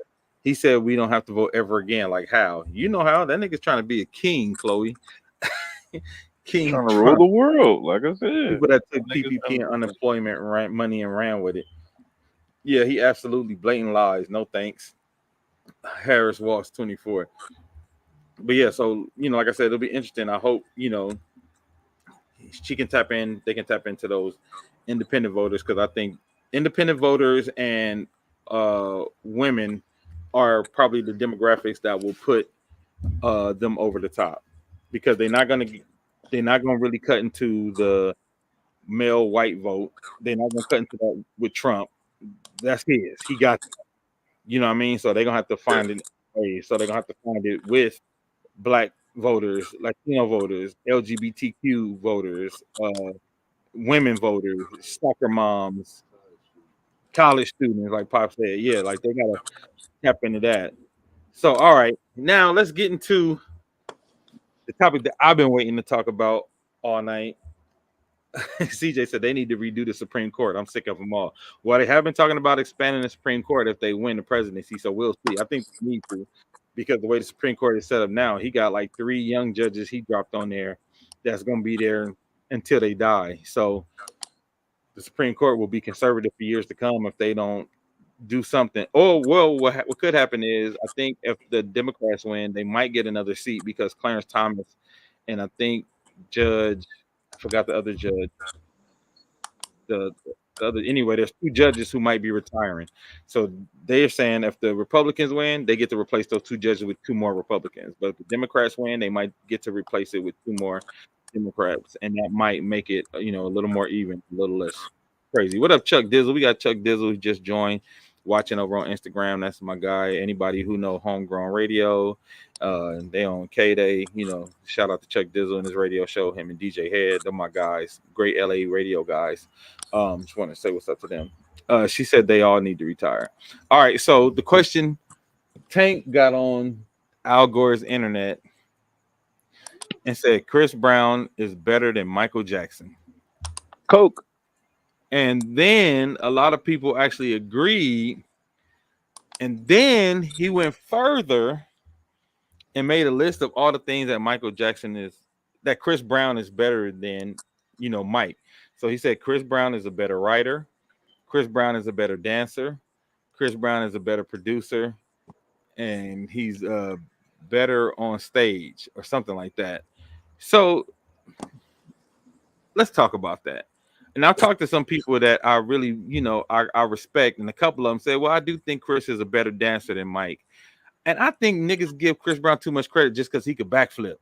He said we don't have to vote ever again. Like how? You know how? That nigga's trying to be a king, Chloe. King trying to rule the world, like I said. People that took PPP and unemployment money and ran with it. Yeah, he absolutely blatant lies. No thanks. Harris Walks 24. But yeah, so like I said, it'll be interesting. I hope she can tap in. They can tap into those independent voters, because I think independent voters and women are probably the demographics that will put them over the top, because they're not gonna really cut into the male white vote. They're not gonna cut into that with Trump. That's his. He got that. You know what I mean? So they're gonna have to find it. So they're gonna have to find it with black voters, Latino voters, LGBTQ voters, women voters, soccer moms, college students, like Pop said. Yeah, like they gotta tap into that. So all right, now let's get into the topic that I've been waiting to talk about all night. CJ said they need to redo the Supreme Court. I'm sick of them all. Well, they have been talking about expanding the Supreme Court if they win the presidency, so we'll see. I think they need to, because the way the Supreme Court is set up now, he got like 3 young judges he dropped on there that's going to be there until they die. So the Supreme Court will be conservative for years to come if they don't do something. Oh, well, what could happen is, I think if the Democrats win, they might get another seat, because Clarence Thomas and I think Judge, I forgot the other judge. The other, anyway, there's 2 judges who might be retiring. So they're saying if the Republicans win, they get to replace those 2 judges with 2 more Republicans. But if the Democrats win, they might get to replace it with 2 more Democrats, and that might make it a little more even, a little less crazy. What up, Chuck Dizzle? We got Chuck Dizzle who just joined, watching over on Instagram. That's my guy. Anybody who know Homegrown Radio, they on K-Day, shout out to Chuck Dizzle and his radio show, him and DJ Head. They're my guys, great LA radio guys. Just want to say what's up to them. She said they all need to retire. All right, so the question, Tank got on Al Gore's internet and said Chris Brown is better than Michael Jackson. Coke. And then a lot of people actually agreed. And then he went further and made a list of all the things that that Chris Brown is better than, Mike. So he said Chris Brown is a better writer. Chris Brown is a better dancer. Chris Brown is a better producer. And he's better on stage or something like that. So let's talk about that. And I've talked to some people that I really, I respect. And a couple of them say, well, I do think Chris is a better dancer than Mike. And I think niggas give Chris Brown too much credit just because he could backflip.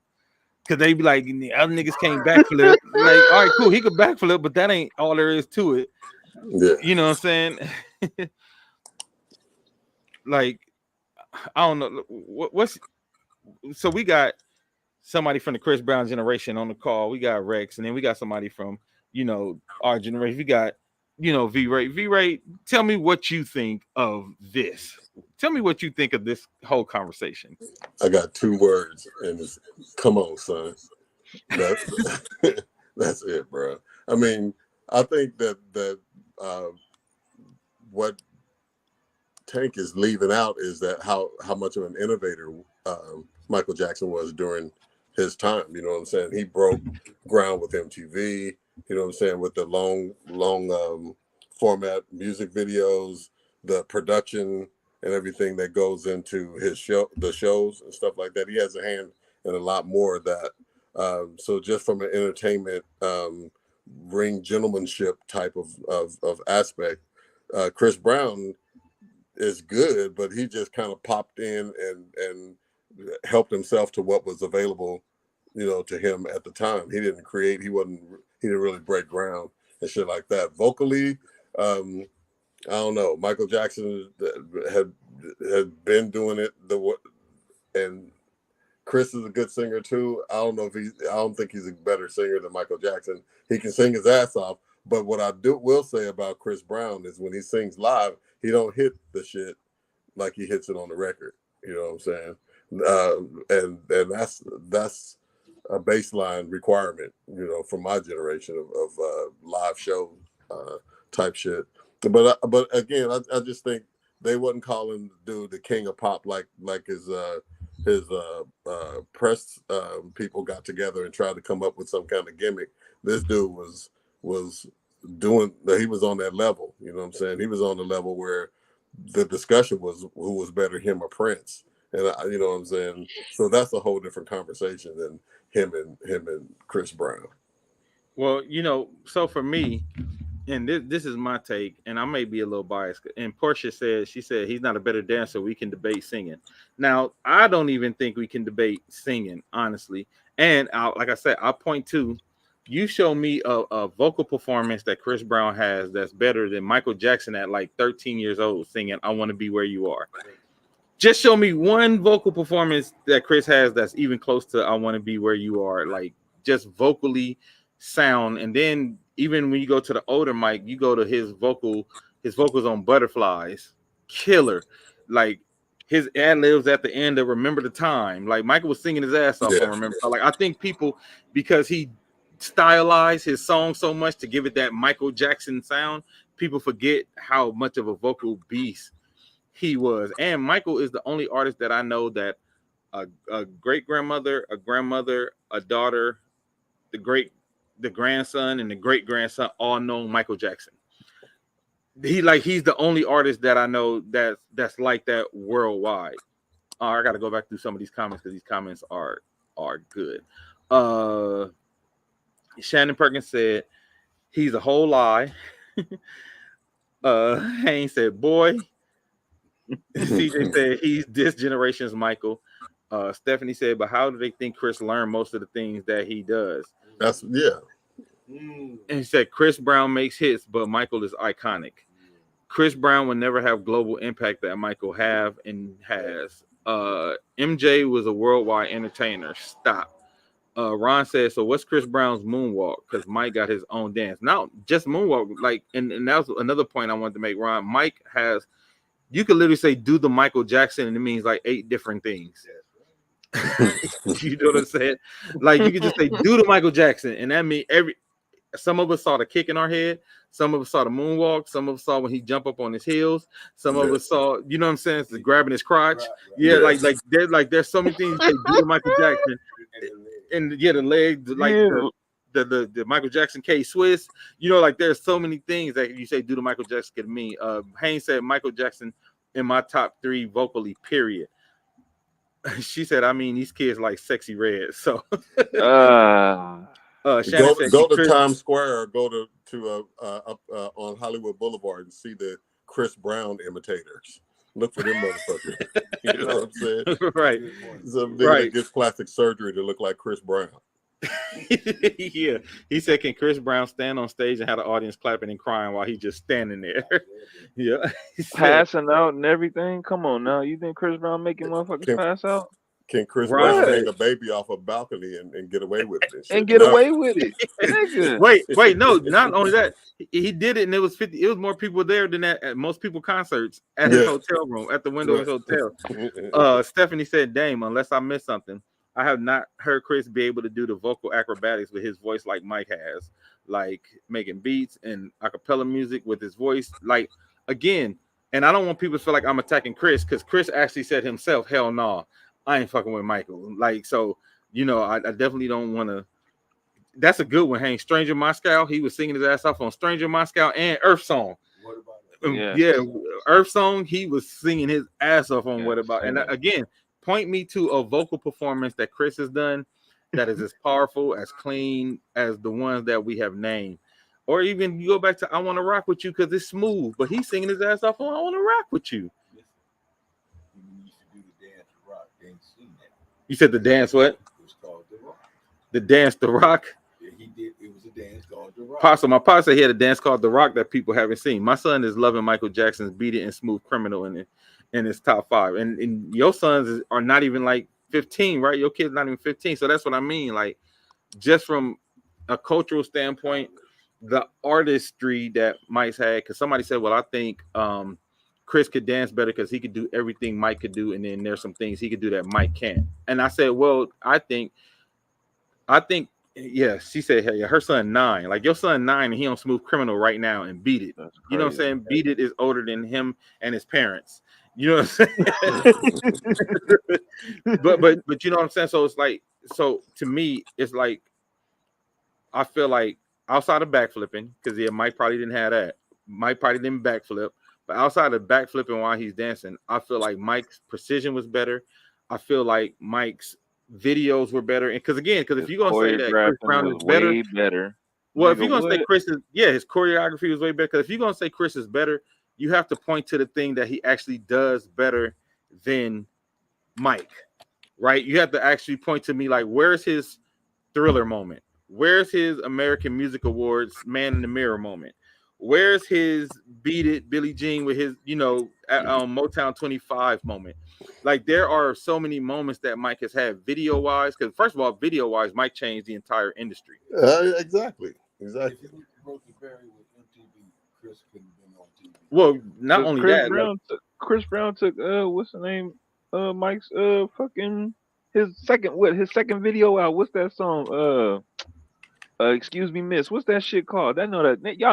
Cause they be like, the other niggas can't backflip. Like, all right, cool, he could backflip, but that ain't all there is to it. Yeah. You know what I'm saying? Like, I don't know what's. So we got somebody from the Chris Brown generation on the call. We got Rex, and then we got somebody from our generation. We got V-Ray. V-Ray, tell me what you think of this. Tell me what you think of this whole conversation. I got 2 words, and it's come on, son. That's it, bro. I mean, I think that what Tank is leaving out is that how much of an innovator Michael Jackson was during his time. You know what I'm saying? He broke ground with MTV. You know what I'm saying? With the long format music videos, the production, and everything that goes into the shows and stuff like that. He has a hand in a lot more of that. So just from an entertainment ring gentlemanship type of aspect, Chris Brown is good, but he just kind of popped in and helped himself to what was available, to him at the time. He didn't create. He didn't really break ground and shit like that. Vocally, I don't know. Michael Jackson had been doing it and Chris is a good singer too. I don't think he's a better singer than Michael Jackson. He can sing his ass off, but what I will say about Chris Brown is when he sings live, he don't hit the shit like he hits it on the record. You know what I'm saying? And that's a baseline requirement, from my generation of live show type shit. But again, I just think they wasn't calling the dude the king of pop like his press people got together and tried to come up with some kind of gimmick. This dude was doing. He was on that level. You know what I'm saying? He was on the level where the discussion was who was better, him or Prince. And you know what I'm saying? So that's a whole different conversation than him and Chris Brown. Well, so for me, and this is my take, and I may be a little biased. And Portia said he's not a better dancer. We can debate singing. Now, I don't even think we can debate singing, honestly. And like I said, I'll point to you show me a vocal performance that Chris Brown has that's better than Michael Jackson at like 13 years old singing "I Want to Be Where You Are." Just show me one vocal performance that Chris has that's even close to "I Want to Be Where You Are," like just vocally sound. And then even when you go to the older Mike, you go to his vocals on Butterflies, killer. Like his ad libs at the end of Remember the Time. Like Michael was singing his ass off on Remember. Like I think people, because he stylized his song so much to give it that Michael Jackson sound, people forget how much of a vocal beast he was. And Michael is the only artist that I know that a great grandmother, a grandmother, a daughter, the grandson, and the great grandson all know Michael Jackson. He's the only artist that I know that's like that worldwide. I got to go back through some of these comments because these comments are good. Shannon Perkins said he's a whole lie. Haynes said, boy. CJ said he's this generation's Michael. Stephanie said, but how do they think Chris learned most of the things that he does? And he said Chris Brown makes hits, but Michael is iconic. Chris Brown will never have global impact that Michael have and has. MJ was a worldwide entertainer. Stop. Ron said, so what's Chris Brown's moonwalk? Because Mike got his own dance. Not just moonwalk, like, and that was another point I wanted to make, Ron. Mike has, you could literally say do the Michael Jackson, and it means like 8 different things. You know what I'm saying? Like you could just say do the Michael Jackson, and that means some of us saw the kick in our head, some of us saw the moonwalk, some of us saw when he jumped up on his heels, some of us saw, you know what I'm saying, it's grabbing his crotch. There's so many things you say do the Michael Jackson, and the leg, the Michael Jackson K Swiss, there's so many things that you say do the Michael Jackson could mean. Haynes said Michael Jackson in my top 3 vocally, period. She said, I mean, these kids like Sexy Red. So go to Times Square or go to on Hollywood Boulevard and see the Chris Brown imitators. Look for them motherfuckers. You know what I'm saying? Right. Some nigga Right. that gets plastic surgery to look like Chris Brown. Yeah. He said, can Chris Brown stand on stage and have the audience clapping and crying while he's just standing there? Yeah. He said, Passing out and everything. Come on now. You think Chris Brown making motherfuckers Can- pass out? Can Chris Ron Brown said- hang a baby off a balcony and get away with it? And get No. away with it. Nigga. Wait, no, not only that, he did it, and it was 50. It was more people there than at most people concerts at his Yeah. hotel room, at the window of his hotel. Stephanie said, Dame, unless I missed something, I have not heard Chris be able to do the vocal acrobatics with his voice like Mike has, like making beats and acapella music with his voice. Like, again, and I don't want people to feel like I'm attacking Chris, because Chris actually said himself, hell no, I ain't fucking with Michael. Like, so, you know, I definitely don't want to. That's a good one, Hank. Stranger Moscow, he was singing his ass off on Stranger Moscow and Earth Song. What about it? Yeah. Yeah, Earth Song, he was singing his ass off on Yeah, What About. And same. again, point me to a vocal performance that Chris has done that is as powerful, as clean as the ones that we have named. Or even you go back to I Want to Rock With You because it's smooth, but he's singing his ass off on I Want to Rock With You. He used to do the dance to rock. They ain't seen that. You said the dance what? It was called the rock. The dance to rock. Yeah, he did. It was a dance called the rock. My pa said he had a dance called The Rock that people haven't seen. My son is loving Michael Jackson's Beat It and Smooth Criminal in his top 5. And your sons are not even like 15, right? Your kid's not even 15. So that's what I mean. Like, just from a cultural standpoint, the artistry that Mike's had, because somebody said, well, I think Chris could dance better because he could do everything Mike could do, and then there's some things he could do that Mike can't. And I said, well, I think, yeah, she said, hey, her son 9. Like, your son 9, and he on Smooth Criminal right now and Beat It. That's You know what I'm crazy. saying? Beat It is older than him and his parents. You know what I'm saying? but you know what I'm saying? So it's like, so to me, it's like, I feel like outside of backflipping, because yeah, Mike probably didn't have that. Mike probably didn't backflip. But outside of backflipping while he's dancing, I feel like Mike's precision was better. I feel like Mike's videos were better. And because if you're gonna say that Chris Brown is better, way better. well, if Nigga, you're gonna say what? Chris is, yeah, his choreography was way better. Because if you're gonna say Chris is better, you have to point to the thing that he actually does better than Mike, right? You have to actually point to me like, where's his Thriller moment? Where's his American Music Awards Man in the Mirror moment? Where's his Beat It Billie Jean with his, Motown 25 moment? Like, there are so many moments that Mike has had video wise. Because first of all, video wise, Mike changed the entire industry. Exactly. If Exactly. he was Rosie Berry with MTV, Chris couldn't have been on TV. Well, not But only Chris that, Brown took what's the name? Mike's fucking his second video out. What's that song? Excuse me, miss. What's that shit called? Y'all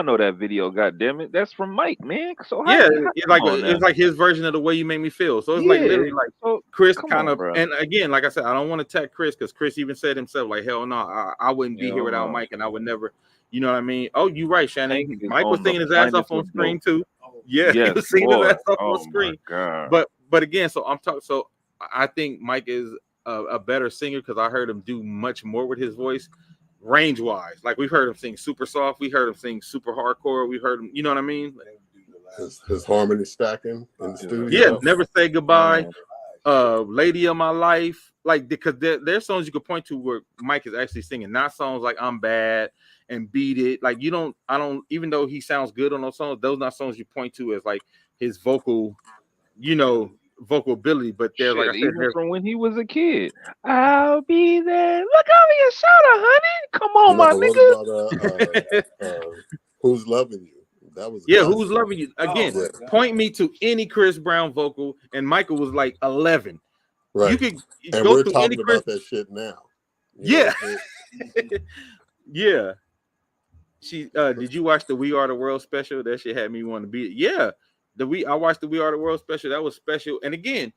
know that video. God damn it, that's from Mike, man. So it's like his version of The Way You Make Me Feel. So it's like literally like so, Chris come kind on, of, bro. and again, like I said, I don't want to attack Chris because Chris even said himself, like, hell no, I wouldn't be Hell here without no. Mike, and I would never, you know what I mean? Oh, you right, Shannon. Hank is Mike was on the singing his ass off finest on of screen notes. too. Yeah, he Yes, was singing boy. his ass off Oh on screen. my God. But again, so I'm talking. So I think Mike is a better singer because I heard him do much more with his voice, range wise. Like, we've heard him sing super soft, we heard him sing super hardcore, we heard him. You know what I mean? His harmony stacking in the studio. Yeah, Never Say Goodbye, Lady of My Life. Like, because there's songs you could point to where Mike is actually singing, not songs like I'm Bad and Beat It. Like, I don't, even though he sounds good on those songs, those not songs you point to as like his vocal vocal ability. But they're Shit, like I said, even they're, from when he was a kid. I'll be there. Look over your shoulder, honey. Come on, my nigga. What about Who's Loving You? That was yeah, classic. Who's Loving You? Again, Oh, yeah. point me to any Chris Brown vocal, and Michael was like 11. Right. You could And go we're through any talking Chris. about that shit now. You Yeah. know what I'm saying? Yeah. She did you watch the We Are the World special? That shit had me want to be. Yeah. I watched the We Are the World special. That was special. And again,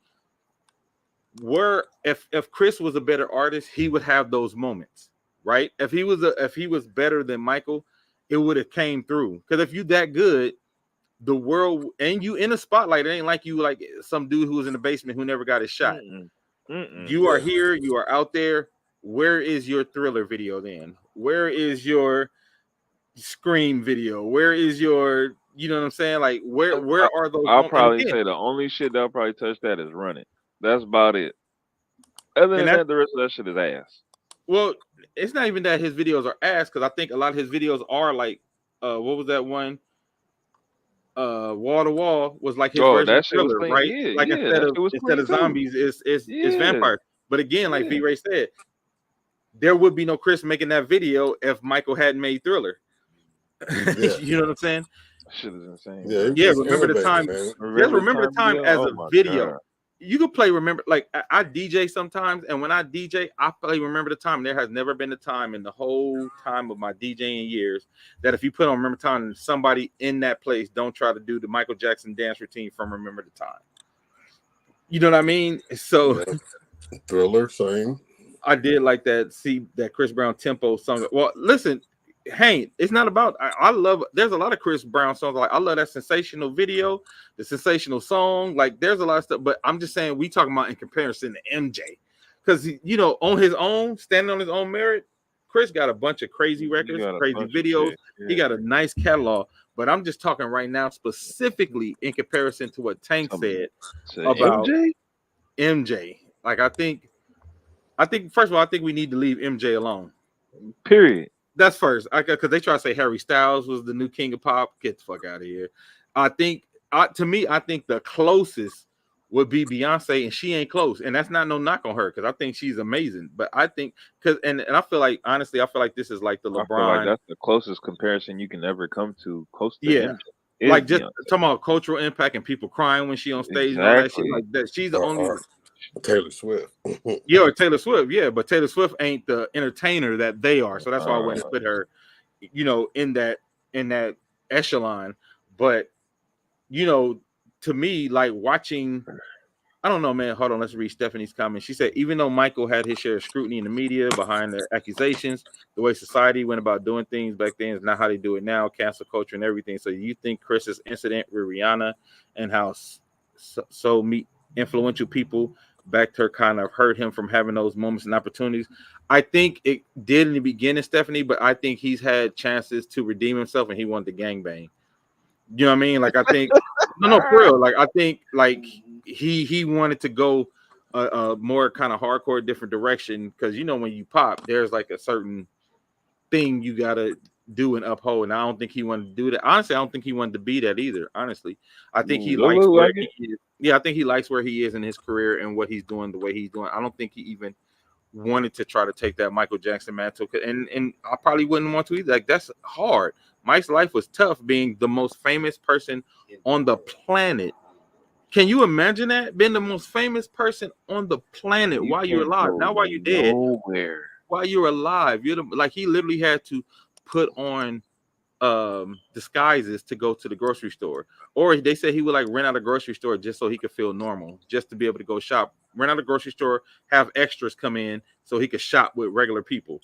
if Chris was a better artist, he would have those moments, right? If he was better than Michael, it would have came through. Because if you that good, the world and you in a spotlight, it ain't like you like some dude who was in the basement who never got his shot. You are here, you are out there. Where is your Thriller video then? Where is your Scream video? Where is your You know what I'm saying? Like where are those? I'll And probably again, say the only shit that'll probably touch that is Run It. That's about it. Other and than that that, the rest of that shit is ass. well, it's not even that his videos are ass because I think a lot of his videos are like, what was that one? Wall to Wall was like his Oh, version of that shit was Thriller, clean. right? Yeah, Like yeah, that shit was instead clean of too. zombies, it's Yeah, vampires. But again, like yeah. V Ray said, there would be no Chris making that video if Michael hadn't made Thriller. Yeah. You know what I'm saying? Shit is insane, Yeah, bro. it's Yeah, just remember the innovative, time. man. Just Remember remember the time video? as Oh a my video. God. You could play remember like I DJ sometimes, and when I DJ, I play remember the time. There has never been a time in the whole time of my DJing years that if you put on remember time and somebody in that place don't try to do the Michael Jackson dance routine from Remember the Time. You know what I mean? So Yeah. Thriller, same. I did like that. See that Chris Brown tempo song. Well, listen, Hank, it's not about. I love. There's a lot of Chris Brown songs. Like I love that sensational video, the sensational song. Like there's a lot of stuff. But I'm just saying we talking about in comparison to MJ, because you know on his own, standing on his own merit, Chris got a bunch of crazy You records, got a crazy bunch of videos. shit. He Yeah. got a nice catalog. But I'm just talking right now specifically in comparison to what Tank said So about MJ? MJ. Like I think first of all, I think we need to leave MJ alone. Period. That's first. Because they try to say Harry Styles was the new king of pop. Get the fuck out of here. I think to me, I think the closest would be Beyonce, and she ain't close. And that's not no knock on her because I think she's amazing. But I think and I feel like honestly, I feel like this is like the I feel like LeBron. that's the closest comparison you can ever come to close to Yeah. MJ. Is Like just Beyonce. talking about cultural impact and people crying when she on stage and all that shit Exactly. like that. She's the only Or Taylor Swift. Yeah, or Taylor Swift, yeah, but Taylor Swift ain't the entertainer that they are, so that's why I wouldn't put her, you know, in that echelon. But you know, to me, like watching, I don't know, man. Hold on, let's read Stephanie's comment. She said, even though Michael had his share of scrutiny in the media behind the accusations, the way society went about doing things back then is not how they do it now, cancel culture and everything. So you think Chris's incident with Rihanna and how influential people backed her kind of hurt him from having those moments and opportunities? I think it did in the beginning, Stephanie, but I think he's had chances to redeem himself and he wanted to gangbang. You know what I mean? Like I think no, for real. Like I think like he wanted to go a more kind of hardcore different direction because you know when you pop, there's like a certain thing you gotta do and uphold. And I don't think he wanted to do that. Honestly, I don't think he wanted to be that either. Honestly, I think he likes where he is. Yeah, I think he likes where he is in his career and what he's doing, the way he's doing. I don't think he even wanted to try to take that Michael Jackson mantle, and I probably wouldn't want to either. Like that's hard. Mike's life was tough, being the most famous person on the planet. Can you imagine that being the most famous person on the planet while you're alive? Not while you're dead. Nowhere. While you're alive, like he literally had to put on disguises to go to the grocery store, or they said he would like rent out a grocery store just so he could feel normal, just to be able to go shop, rent out a grocery store, have extras come in so he could shop with regular people.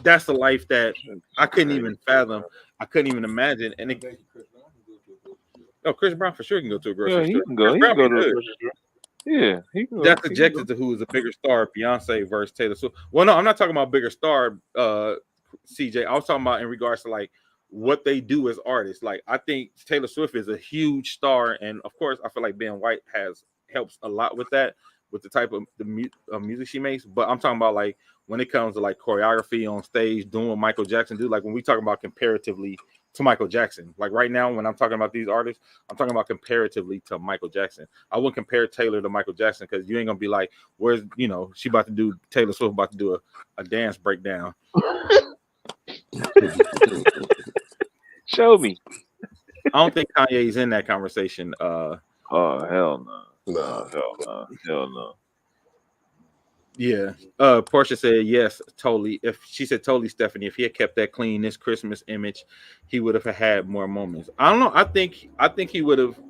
That's the life that I couldn't even fathom. I couldn't even imagine. And Chris Brown for sure can go to a grocery He store. can go. He can go to a grocery store. Yeah, he can go. That's objected to who is a bigger star, Beyonce versus Taylor Swift. Well, no, I'm not talking about bigger star, CJ. I was talking about in regards to like what they do as artists. Like I think Taylor Swift is a huge star, and of course, I feel like being white helps a lot with that, with the type of music she makes. But I'm talking about like when it comes to like choreography on stage, doing what Michael Jackson do. Like when we talk about comparatively to Michael Jackson, like right now when I'm talking about these artists, I'm talking about comparatively to Michael Jackson. I wouldn't compare Taylor to Michael Jackson because you ain't gonna be like, where's she about to do, Taylor Swift about to do a dance breakdown. Show me. I don't think Kanye's in that conversation. Oh hell no. No. Hell no. Yeah. Portia said yes, totally. She said totally, Stephanie. If he had kept that clean, this Christmas image, he would have had more moments. I don't know. I think he would have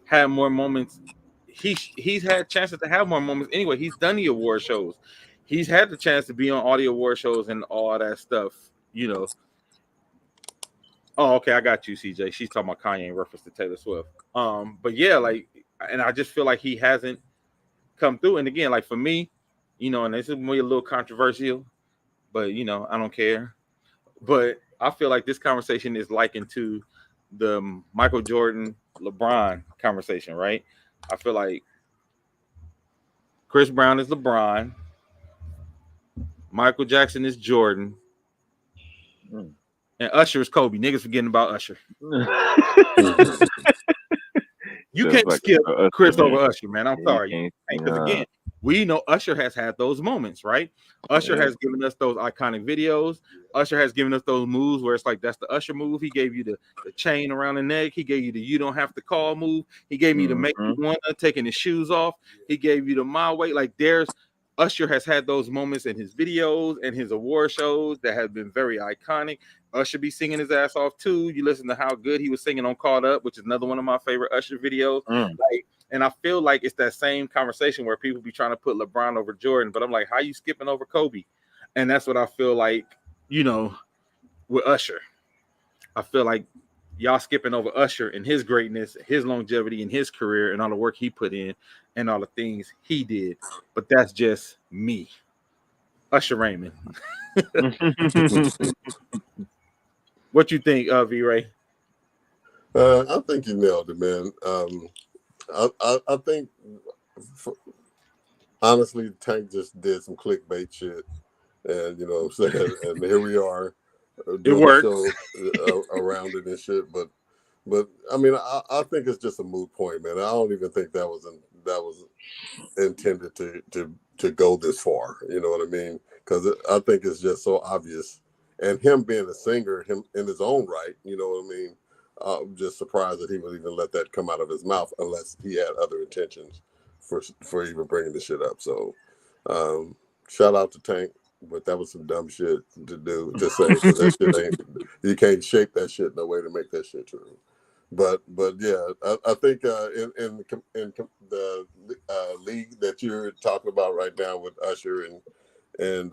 had more moments. He's had chances to have more moments anyway. He's done the award shows. He's had the chance to be on all the award shows and all that stuff. Oh, okay, I got you, CJ. She's talking about Kanye in reference to Taylor Swift. But yeah, like, and I just feel like he hasn't come through. And again, like for me, and this is maybe a little controversial, but I don't care. But I feel like this conversation is likened to the Michael Jordan, LeBron conversation, right? I feel like Chris Brown is LeBron, Michael Jackson is Jordan, and Usher is Kobe. Niggas forgetting about Usher. You Just can't like skip Usher, Chris man. over Usher, man. I'm You sorry. can't- Because nah. again, we know Usher has had those moments, right? Usher Yeah. has given us those iconic videos. Usher has given us those moves where it's like, that's the Usher move. He gave you the chain around the neck. He gave you the you don't have to call move. He gave you the make you wanna, taking his shoes off. He gave you the my way. Like Usher has had those moments in his videos and his award shows that have been very iconic. Usher be singing his ass off too. You listen to how good he was singing on Caught Up, which is another one of my favorite Usher videos. Like, and I feel like it's that same conversation where people be trying to put LeBron over Jordan, but I'm like, how you skipping over Kobe? And that's what I feel like, you know, with Usher. I feel like y'all skipping over Usher and his greatness, his longevity in his career, and all the work he put in and all the things he did. But that's just me. Usher Raymond. What you think, V-Ray? I think you nailed it, man. I think, honestly, Tank just did some clickbait shit, and you know what I'm saying. And here we are doing a show around it and shit. But I mean, I think it's just a moot point, man. I don't even think that was intended to go this far. You know what I mean? Because I think it's just so obvious. And him being a singer, him in his own right, you know what I mean? I'm just surprised that he would even let that come out of his mouth unless he had other intentions for even bringing the shit up. So shout out to Tank, but that was some dumb shit to do, to say, because that shit ain't, you can't shape that shit no way to make that shit true. But yeah, I think in the league that you're talking about right now with Usher and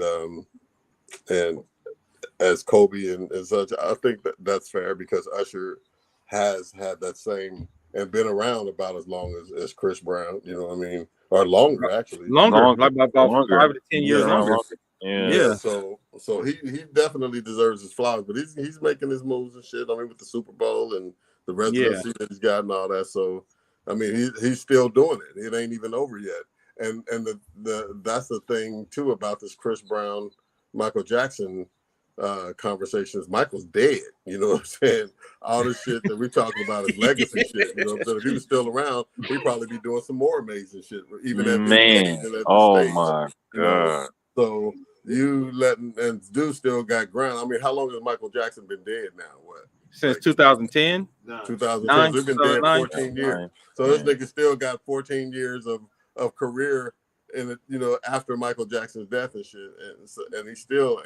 as Kobe and such, I think that's fair because Usher has had that same and been around about as long as Chris Brown, you know what I mean? Or longer, actually. Longer. Like about 5 to 10 years longer. Yeah. So he definitely deserves his flowers, but he's making his moves and shit. I mean, with the Super Bowl and the residency that he's got and all that. So I mean, he's still doing it. It ain't even over yet. And the that's the thing too about this Chris Brown, Michael Jackson conversations. Michael's dead, you know what I'm saying? All the shit that we're talking about is legacy shit, you know what I'm saying? If he was still around, he'd probably be doing some more amazing shit, even at this age and at this stage. My you know? So you and dude still got ground. I mean, how long has Michael Jackson been dead now? What? Since 2010? 2010. He's been dead 14 years. Nine. So this nigga still got 14 years of career in it, you know, after Michael Jackson's death and shit. And he still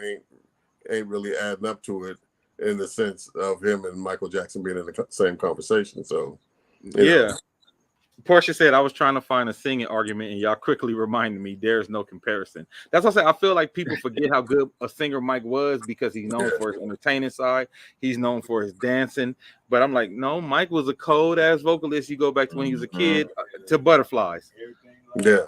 ain't really adding up to it in the sense of him and Michael Jackson being in the same conversation. So, you know. Portia said I was trying to find a singing argument, and y'all quickly reminded me there's no comparison. That's what I said. I feel like people forget how good a singer Mike was because he's known for his entertaining side. He's known for his dancing. But I'm like, no, Mike was a cold ass vocalist. You go back to when he was a kid to Butterflies. Yeah.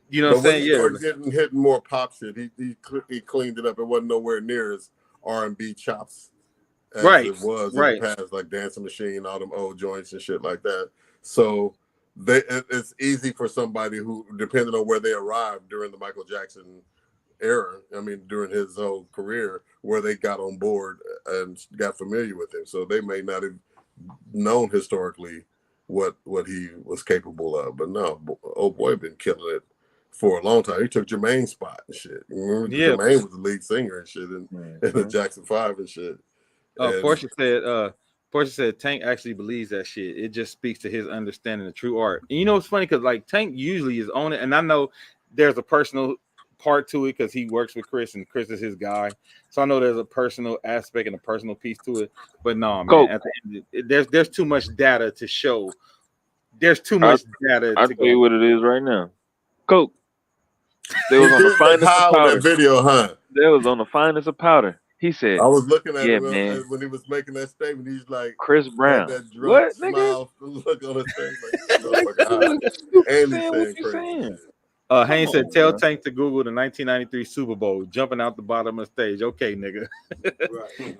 You know what I'm saying? Yeah. When he started hitting more pop shit, he cleaned it up. It wasn't nowhere near as R&B chops as it was in the past, like Dancing Machine, all them old joints and shit like that. So it's easy for somebody who, depending on where they arrived during the Michael Jackson era, I mean, during his whole career, where they got on board and got familiar with him. So they may not have known historically what he was capable of. But no, old boy been killing it for a long time. He took Jermaine's spot and shit. Remember, Jermaine was the lead singer and shit in the Jackson 5 and shit. Portia said Tank actually believes that shit. It just speaks to his understanding of true art. And you know, it's funny because like Tank usually is on it, and I know there's a personal part to it because he works with Chris and Chris is his guy. So I know there's a personal aspect and a personal piece to it. But no, man, at the end, there's too much data to show. There's too much data. I'll tell you what it is right now. Coke. They was on the finest of powder. That video, huh? They was on the finest of powder. He said, I was looking at him man. when he was making that statement. He's like, Chris Brown. That drunk What, smile nigga? Look on his face. Like, oh my God. And he's saying crazy shit. Haynes said, on, "Tell bro. Tank to Google the 1993 Super Bowl, jumping out the bottom of the stage." Okay, nigga.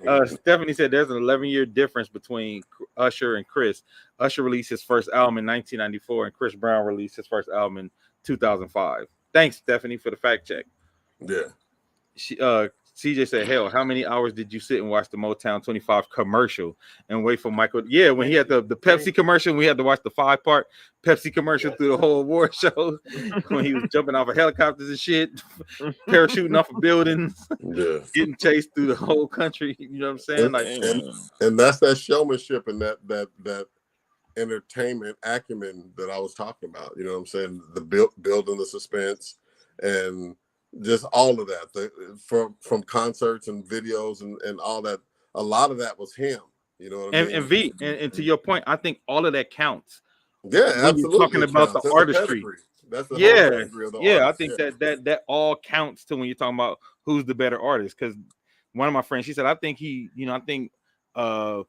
Right. Stephanie said, "There's an 11-year difference between Usher and Chris. Usher released his first album in 1994, and Chris Brown released his first album in 2005." Thanks, Stephanie, for the fact check. Yeah. CJ said, "Hell, how many hours did you sit and watch the Motown 25 commercial and wait for Michael?" Yeah, when he had the Pepsi commercial, we had to watch the 5-part Pepsi commercial through the whole award show when he was jumping off of helicopters and shit, parachuting off of buildings, Yeah. getting chased through the whole country. You know what I'm saying? Like, And that's that showmanship and that entertainment acumen that I was talking about. You know what I'm saying? The building the suspense and just all of that. From concerts and videos and all that. A lot of that was him. You know what I mean? and V, and to your point, I think all of that counts. Yeah, When absolutely. you're talking about the artistry. That's the whole Yeah, pedigree of the yeah, I artist. think that all counts to when you're talking about who's the better artist. Because one of my friends, she said, I think he's a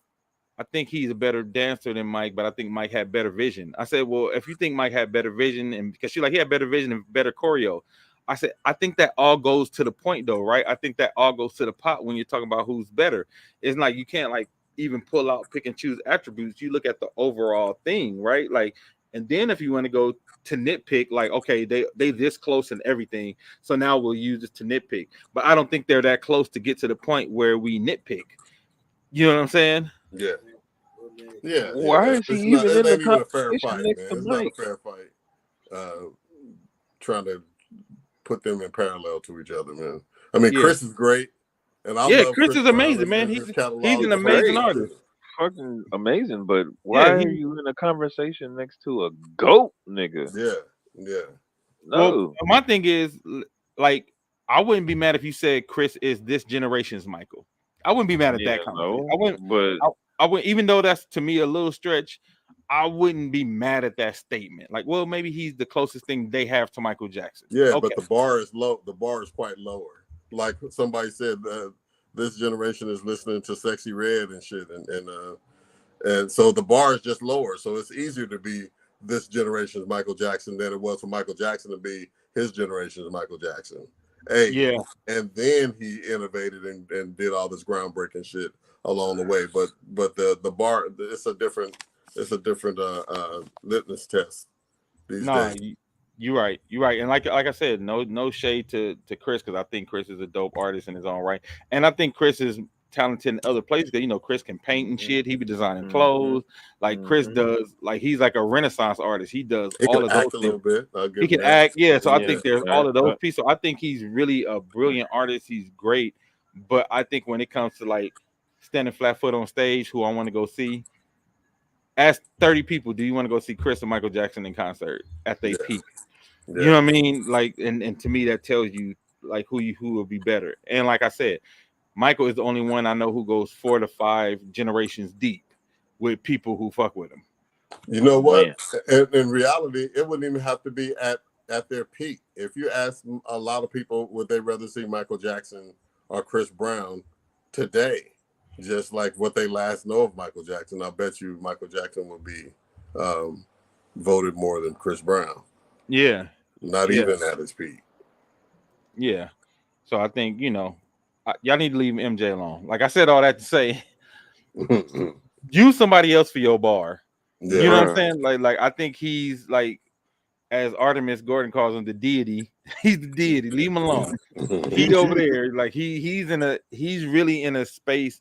better dancer than Mike, but I think Mike had better vision. I said, well, if you think Mike had better vision, and because he had better vision and better choreo, I said, I think that all goes to the point though, right? I think that all goes to the pot when you're talking about who's better. It's like you can't like even pull out, pick and choose attributes. You look at the overall thing, right? Like, and then if you want to go to nitpick, like, okay, they this close and everything, so now we'll use this to nitpick. But I don't think they're that close to get to the point where we nitpick. You know what I'm saying? Yeah. Yeah. Why is he even in the competition next to It's Mike? not a fair fight. Trying to put them in parallel to each other, man. I mean, Yeah. Chris is great, and I Yeah, love Chris is Brown amazing, and man. his catalog He's an is amazing great. artist. Fucking amazing, but why are you in a conversation next to a goat nigga? Yeah. No. Well, my thing is, like, I wouldn't be mad if you said Chris is this generation's Michael. I wouldn't be mad at that conversation. I wouldn't. But I wouldn't, even though that's to me a little stretch. I wouldn't be mad at that statement. Like, well, maybe he's the closest thing they have to Michael Jackson. Yeah, okay. but the bar is low. The bar is quite lower. Like somebody said, this generation is listening to Sexy Red and shit, and so the bar is just lower. So it's easier to be this generation's Michael Jackson than it was for Michael Jackson to be his generation's Michael Jackson. Hey, yeah. And then he innovated and did all this groundbreaking shit along the way. But the bar, it's a different litmus test these days. You're right. And like I said, no shade to Chris, because I think Chris is a dope artist in his own right, and I think Chris is talented in other places. Because Chris can paint and shit. He be designing clothes. Like Chris does. Like he's like a Renaissance artist. He does He all can of act those a little things. bit. He can act. Yeah. So I think there's Yeah, all of those pieces. So I think he's really a brilliant artist. He's great. But I think when it comes to like standing flat foot on stage, who I want to go see, ask 30 people, do you want to go see Chris or Michael Jackson in concert at their peak? Yeah. You know what I mean? Like, and to me, that tells you like who will be better. And like I said, Michael is the only one I know who goes 4 to 5 generations deep with people who fuck with him. You know what? In reality, it wouldn't even have to be at their peak. If you ask a lot of people, would they rather see Michael Jackson or Chris Brown today? Just like what they last know of Michael Jackson, I bet you Michael Jackson would be voted more than Chris Brown. Yeah. Not even at his peak. Yeah. So I think, y'all need to leave MJ alone. Like I said all that to say, use somebody else for your bar. Yeah. You know what I'm saying? Like I think he's like, as Artemis Gordon calls him, the deity. He's the deity. Leave him alone. He's over there. Like he's really in a space.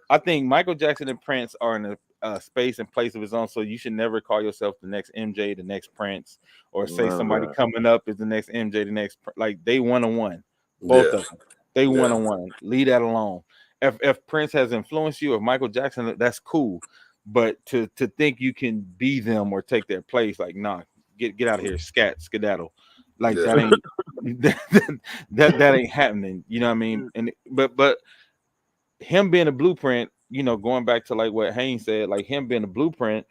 I think Michael Jackson and Prince are in a space and place of his own. So you should never call yourself the next MJ, the next Prince, or say somebody coming up is the next MJ, the next. Like they 1-on-1, both of them. They 1-on-1. Leave that alone. If Prince has influenced you, or Michael Jackson, that's cool. But to think you can be them or take their place, like nah, get out of here, skedaddle. Like that ain't that ain't happening. You know what I mean? And but him being a blueprint, going back to like what Haynes said, like him being a blueprint,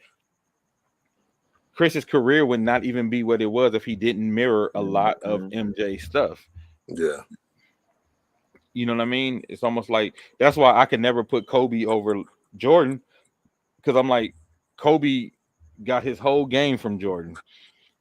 Chris's career would not even be what it was if he didn't mirror a lot of MJ stuff. Yeah. You know what I mean? It's almost like that's why I could never put Kobe over Jordan, because I'm like, Kobe got his whole game from Jordan.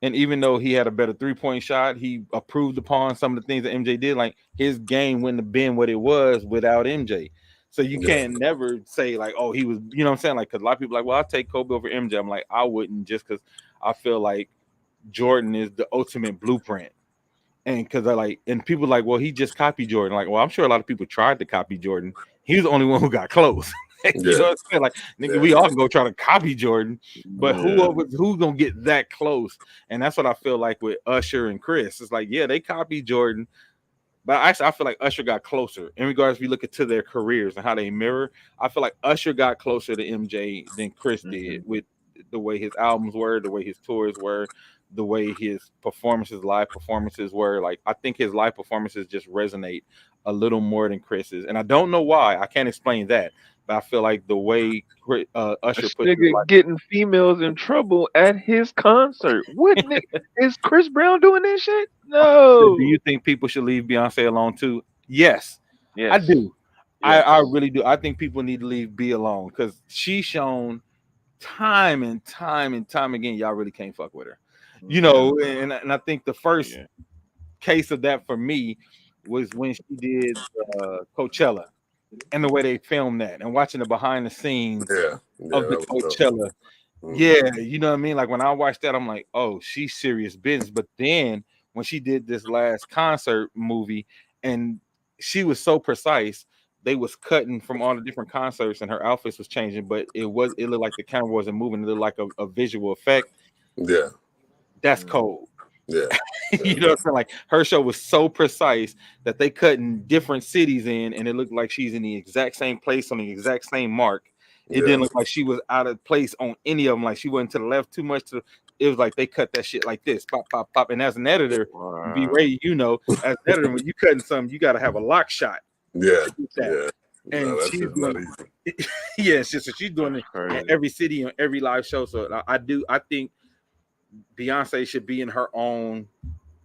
And even though he had a better 3-point shot, he approved upon some of the things that MJ did. Like his game wouldn't have been what it was without MJ. So you Yeah. can't never say like, oh, he was, you know what I'm saying? Like, because a lot of people are like, well, I'll take Kobe over MJ. I'm like, I wouldn't, just because I feel like Jordan is the ultimate blueprint. And because I like, and people are like, well, he just copied Jordan. Like, well, I'm sure a lot of people tried to copy Jordan. He was the only one who got close. You know what I'm saying? Like, nigga, Yeah. we all can go try to copy Jordan, but Yeah. who's gonna get that close? And that's what I feel like with Usher and Chris. It's like, yeah, they copied Jordan, but actually, I feel like Usher got closer in regards. If you look into their careers and how they mirror, I feel like Usher got closer to MJ than Chris did, with the way his albums were, the way his tours were, the way his performances, live performances were. Like, I think his live performances just resonate a little more than Chris's, and I don't know why. I can't explain that, but I feel like the way Usher This put his nigga life. getting females in trouble at his concert. What nigga is Chris Brown doing that shit? No. Do you think people should leave Beyonce alone too? Yes, Yes. I do. Yes. I really do. I think people need to leave B alone because she's shown time and time and time again, y'all really can't fuck with her. You know, and I think the first Yeah. case of that for me was when she did Coachella and the way they filmed that and watching the behind the scenes Yeah. of the that was dope. Coachella. Mhm. Yeah, you know what I mean? Like when I watched that, I'm like, oh, she's serious business. But then when she did this last concert movie and she was so precise, they was cutting from all the different concerts and her outfits was changing, but it looked like the camera wasn't moving. It looked like a visual effect. Yeah. That's cold. Yeah. You know what I'm saying? Like her show was so precise that they cut in different cities in, and it looked like she's in the exact same place on the exact same mark. It didn't look like she was out of place on any of them. Like she wasn't to the left too much. It was like they cut that shit like this, pop, pop, pop. And as an editor, B Ray, you know, as an editor, when you cutting something, you got to have a lock shot. Yeah. That. Yeah. And No, she's that's not doing, easy. yeah, so she's doing it in Crazy. every city and every live show. So I think Beyonce should be in her own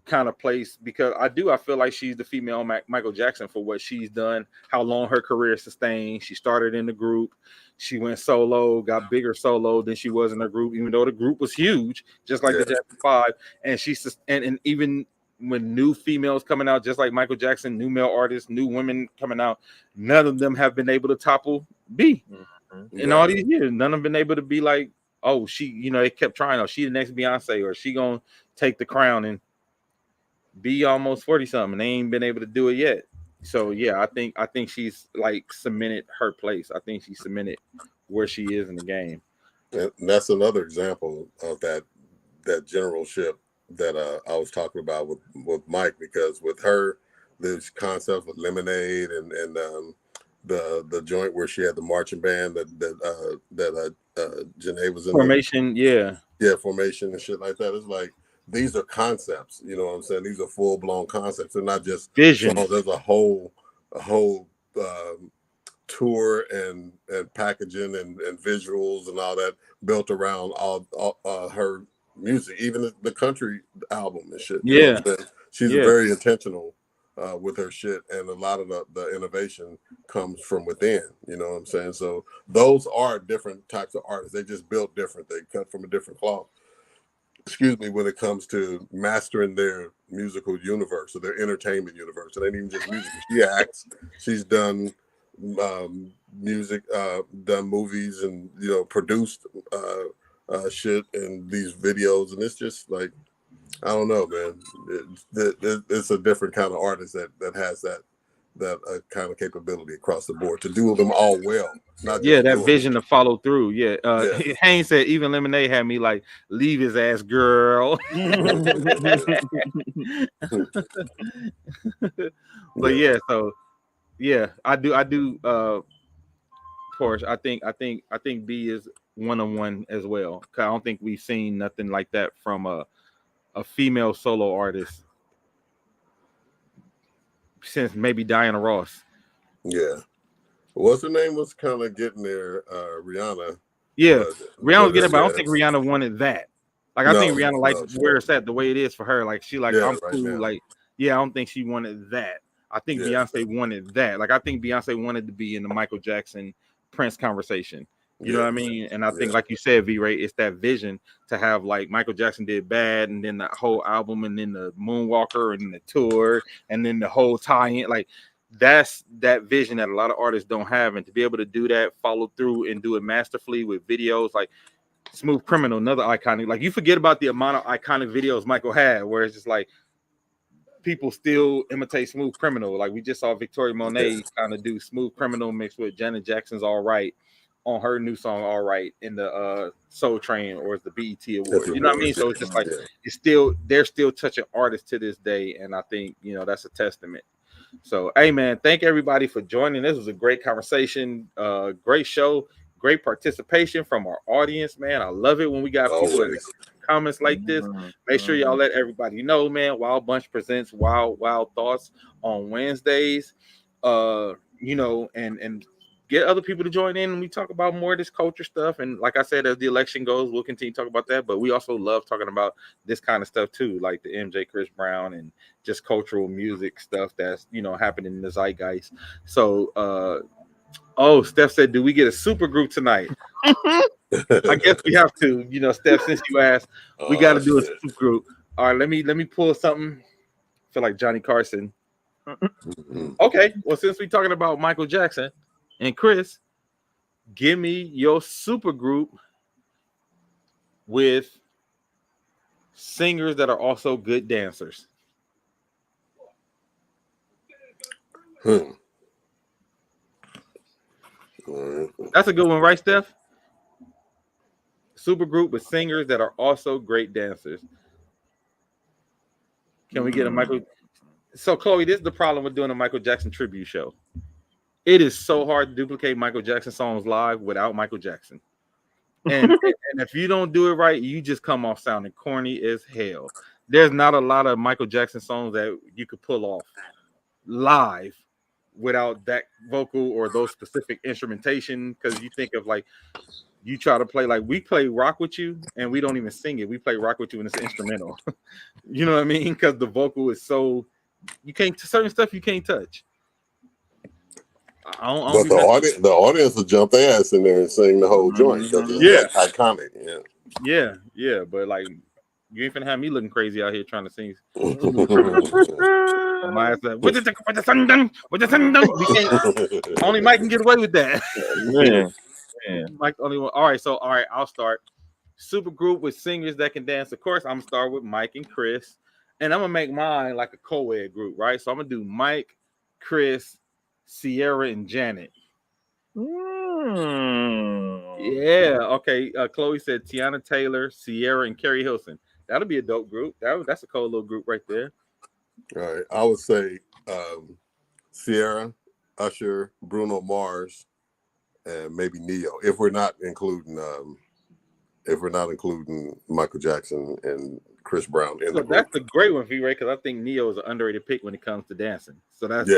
kind of place because I feel like she's the female Michael Jackson for what she's done, how long her career sustained. She started in the group, she went solo, got bigger solo than she was in her group, even though the group was huge, just like the Jackson 5. And she's and even when new females coming out, just like Michael Jackson, new male artists, new women coming out, none of them have been able to topple B in all these years. None of them been able to be like, oh, she, you know, they kept trying, oh, she the next Beyonce, or she gonna take the crown and be almost 40 something. They ain't been able to do it yet. So yeah, I think she's like cemented her place. I think she cemented where she is in the game. And that's another example of that generalship that I was talking about with Mike, because with her, this concept with Lemonade and the joint where she had the marching band that Janae was in Formation, Formation and shit like that. It's like these are concepts, you know what I'm saying? These are full blown concepts. They're not just vision. songs. There's a whole tour and packaging and visuals and all that built around all her music, even the country album and shit. You know what I'm saying? She's very intentional with her shit, and a lot of the innovation comes from within. You know what I'm saying? So those are different types of artists. They just built different. They cut from a different cloth. Excuse me, when it comes to mastering their musical universe or their entertainment universe. It ain't even just music. She acts. She's done music, done movies, and you know, produced shit and these videos, and it's just like, I don't know, man. It's a different kind of artist that has that kind of capability across the board to do them all well. Not just that vision to follow through. Haynes said even Lemonade had me like, leave his ass, girl. But I do Porsche. I think B is 1-on-1 as well. Cause I don't think we've seen nothing like that from a female solo artist since maybe Diana Ross. Yeah. What's her name was kind of getting there, Rihanna. Yeah, Rihanna was getting it, but I don't think Rihanna wanted that. Like, I think Rihanna likes where it's at, the way it is for her. Like, she like, I'm cool. Now. Like, I don't think she wanted that. I think Beyonce wanted that. Like, I think Beyonce wanted to be in the Michael Jackson Prince conversation. You know what I mean? And I think, like you said, V-Ray, it's that vision to have like Michael Jackson did Bad, and then that whole album, and then the Moonwalker, and the tour, and then the whole tie-in. Like that's that vision that a lot of artists don't have, and to be able to do that, follow through, and do it masterfully with videos like Smooth Criminal, another iconic. Like you forget about the amount of iconic videos Michael had, where it's just like people still imitate Smooth Criminal. Like we just saw Victoria Monet kind of do Smooth Criminal mixed with Janet Jackson's All Right on her new song All Right in the Soul Train, or the BET Awards. You know what I mean? So it's just like it's still, they're still touching artists to this day, and I think, you know, that's a testament. So hey man, thank everybody for joining. This was a great conversation, great show, great participation from our audience, man. I love it when we got people in the comments like this. Make sure y'all let everybody know, man. Wild Bunch presents Wild Thoughts on Wednesdays. You know, and get other people to join in, and we talk about more of this culture stuff. And like I said, as the election goes, we'll continue to talk about that. But we also love talking about this kind of stuff too, like the MJ Chris Brown and just cultural music stuff that's, you know, happening in the zeitgeist. So oh, Steph said, do we get a super group tonight? I guess we have to, you know, Steph, since you asked, we got to do a super group. All right, let me pull something. I feel like Johnny Carson. Okay, well, since we're talking about Michael Jackson and Chris, give me your super group with singers that are also good dancers. That's a good one, right, Steph? Super group with singers that are also great dancers. Can we get a Michael? So, Chloe, this is the problem with doing a Michael Jackson tribute show. It is so hard to duplicate Michael Jackson songs live without Michael Jackson. And if you don't do it right, you just come off sounding corny as hell. There's not a lot of Michael Jackson songs that you could pull off live without that vocal or those specific instrumentation. Because you think of like, you try to play, like we play Rock With You and we don't even sing it. We play Rock With You and it's instrumental. You know what I mean? Because the vocal is so, you can't, certain stuff you can't touch. But the audience will jump their ass in there and sing the whole joint. It's iconic. Yeah. But like, you ain't finna have me looking crazy out here trying to sing. My ass like, with the sun done, with the sun done. We can't, only Mike can get away with that. Mike only one. All right, I'll start. Super group with singers that can dance. Of course, I'm gonna start with Mike and Chris, and I'm gonna make mine like a co-ed group, right? So I'm gonna do Mike, Chris, Sierra, and Janet. Yeah, okay. Chloe said Tiana Taylor, Sierra, and Carrie Hilson. That'll be a dope group. That's a cool little group right there. All right, I would say Sierra, Usher, Bruno Mars, and maybe Neo. If we're not including Michael Jackson and Chris Brown in the group. That's a great one for you, right? Because I think Neo is an underrated pick when it comes to dancing. So that's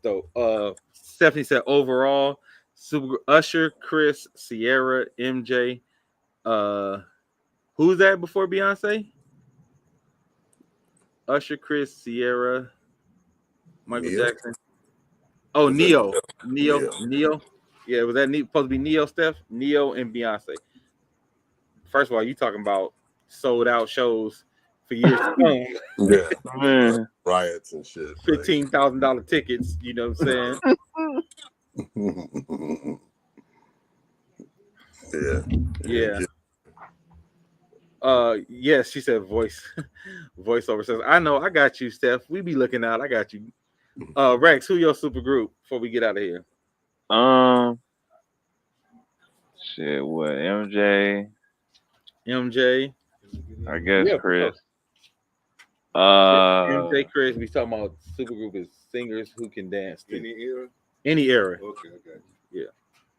dope. Stephanie said overall, super Usher, Chris, Sierra, MJ. Who's that before Beyonce? Usher, Chris, Sierra, Michael Jackson. Oh, Neo. Yeah, was that supposed to be Neo, Steph? Neo and Beyonce. First of all, you talking about sold out shows for years to come. Yeah, riots and shit. $15,000 tickets. You know what I'm saying? Yeah. Yes, she said voiceover says, I know, I got you, Steph. We be looking out. I got you. Rex, who your super group before we get out of here? Shit, what? MJ, I guess Chris. MJ, Chris. We talking about super group is singers who can dance. Any era. Okay. Yeah.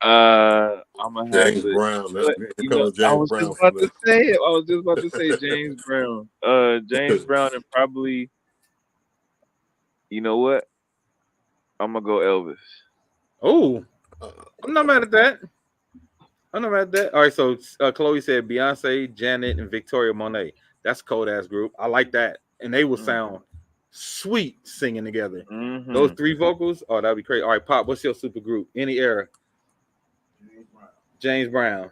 I'm gonna have James Brown. I was just about to say James Brown. James Brown and probably, you know what? I'm gonna go Elvis. Oh, I'm not mad at that. All right, so Chloe said Beyonce, Janet, and Victoria Monet. That's a cold ass group. I like that, and they will sound sweet singing together. Those three vocals, oh, that'd be crazy. All right, Pop, what's your super group? Any era? James Brown,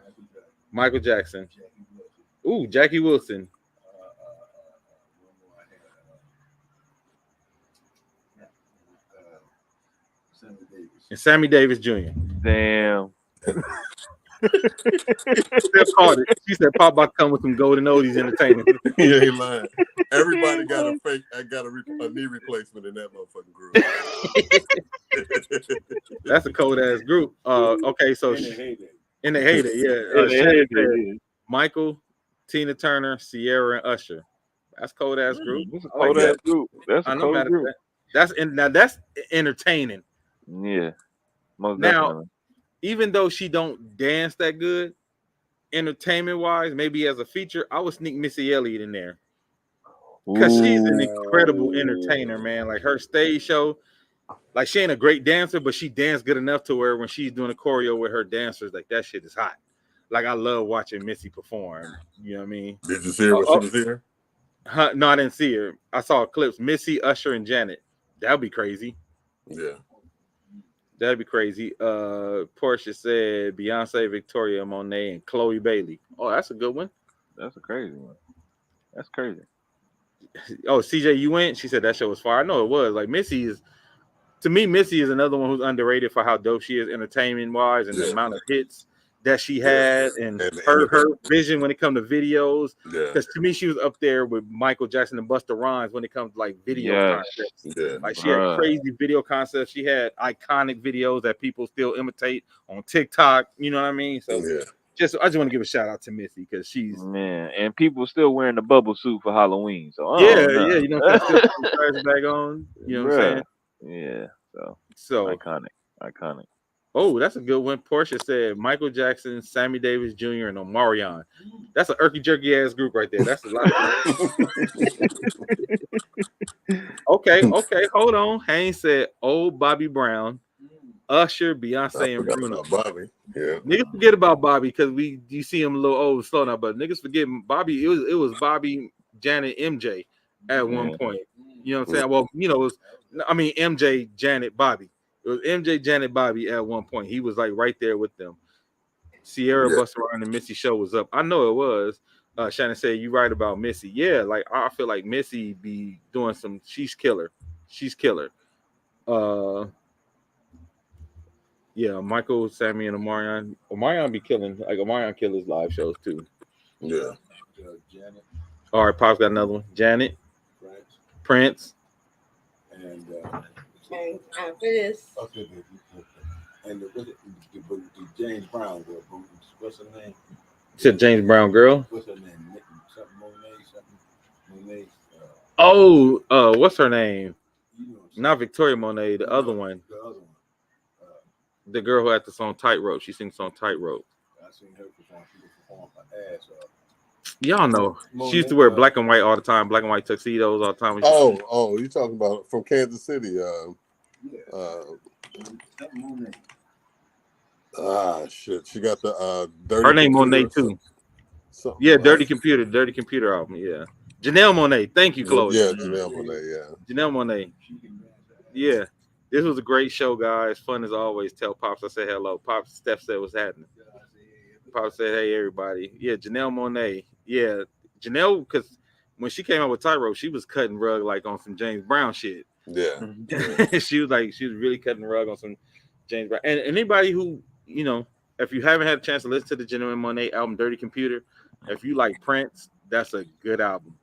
Michael Jackson. Jackie Wilson. Ooh, Jackie Wilson. One more I had. Sammy Davis. And Sammy Davis Jr. Damn. Steph called it. She said, "Pop about to come with some golden oldies entertainment." He ain't lying. Everybody got a knee replacement in that motherfucking group. That's a cold ass group. Okay, so In the heyday. in the heyday, yeah. Shannon said Michael, Tina Turner, Sierra, and Usher. That's cold ass group. That's a I like cold that. ass group. That's I a know cold about group. that. That's entertaining. Yeah. Most Now, definitely. even though she don't dance that good, entertainment wise, maybe as a feature, I would sneak Missy Elliott in there because she's an incredible entertainer, man. Like her stage show, like she ain't a great dancer, but she danced good enough to where when she's doing a choreo with her dancers, like that shit is hot. Like I love watching Missy perform. You know what I mean? Did you see her when she was here? No, I didn't see her. I saw clips. Missy, Usher, and Janet. That'd be crazy. Yeah. That'd be crazy. Portia said Beyonce, Victoria Monet, and Chloe Bailey. Oh, that's a good one. That's a crazy one. That's crazy. Oh, CJ, you went? She said that show was fire. I know it was. Like Missy is, to me, Missy is another one who's underrated for how dope she is entertainment wise and the amount of hits that she had and her vision when it comes to videos. Yeah. Because to me, she was up there with Michael Jackson and Busta Rhymes when it comes to like video concepts. Yeah. Like she had crazy video concepts. She had iconic videos that people still imitate on TikTok. You know what I mean? So I just want to give a shout out to Missy because she's and people still wearing the bubble suit for Halloween. So you know what I'm saying? Still back on. You know what I'm saying? Yeah. So iconic. Oh, that's a good one. Portia said Michael Jackson, Sammy Davis Jr., and Omarion. That's an irky jerky ass group right there. That's a lot. Okay, hold on. Haynes said old Bobby Brown, Usher, Beyonce, and Bruno. Bobby, yeah. Niggas forget about Bobby because you see him a little old, slow now, but niggas forget Bobby. It was Bobby, Janet, MJ at one point. You know what I'm saying? Well, you know, MJ, Janet, Bobby. It was MJ, Janet, Bobby at one point. He was like right there with them. Sierra, Busta Rhymes, and Missy show was up. I know it was. Shannon said you right about Missy. Yeah, like I feel like Missy be doing some. She's killer. Yeah, Michael, Sammy, and Omarion. Omarion be killing. Like Omarion kill his live shows too. Yeah. Janet. All right, Pop's got another one. Janet, Prince. And after this. Okay, and the James Brown girl, what's her name? Said James Brown girl. What's her name? Monet. What's her name? Not Victoria Monet. The other one. The other one. The girl who had the song Tightrope. She sings on Tightrope. I seen her perform her ass off. Y'all know she used to wear black and white all the time, black and white tuxedos all the time. You talking about from Kansas City? Shit. She got the dirty. Her name Monet too. Yeah, Dirty Computer album. Yeah, Janelle Monet. Thank you, Chloe. Yeah, Janelle Monet. Yeah, Janelle Monet. Yeah, this was a great show, guys. Fun as always. Tell Pops I said hello. Pops, Steph said what's happening. Pops said hey everybody. Yeah, Janelle Monet. Yeah, Janelle, because when she came out with Tyro, she was cutting rug like on some James Brown shit. Yeah. she was really cutting rug on some James Brown. And anybody who, you know, if you haven't had a chance to listen to the Janelle Monet album, Dirty Computer, if you like Prince, that's a good album.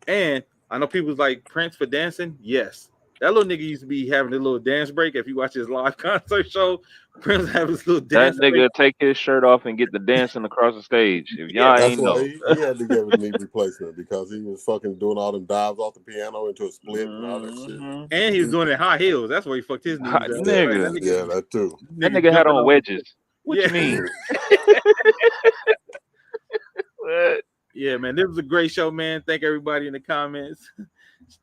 And I know people's like Prince for dancing. Yes. That little nigga used to be having a little dance break. If you watch his live concert show, Prince have his little dance break. That nigga take his shirt off and get the dancing across the stage. If y'all ain't know. He had to give a knee replacement because he was fucking doing all them dives off the piano into a split and all that shit. And he was doing it high heels. That's where he fucked his knees up. Yeah, that too. That nigga had on wedges. What you mean? What? Yeah, man. This was a great show, man. Thank everybody in the comments.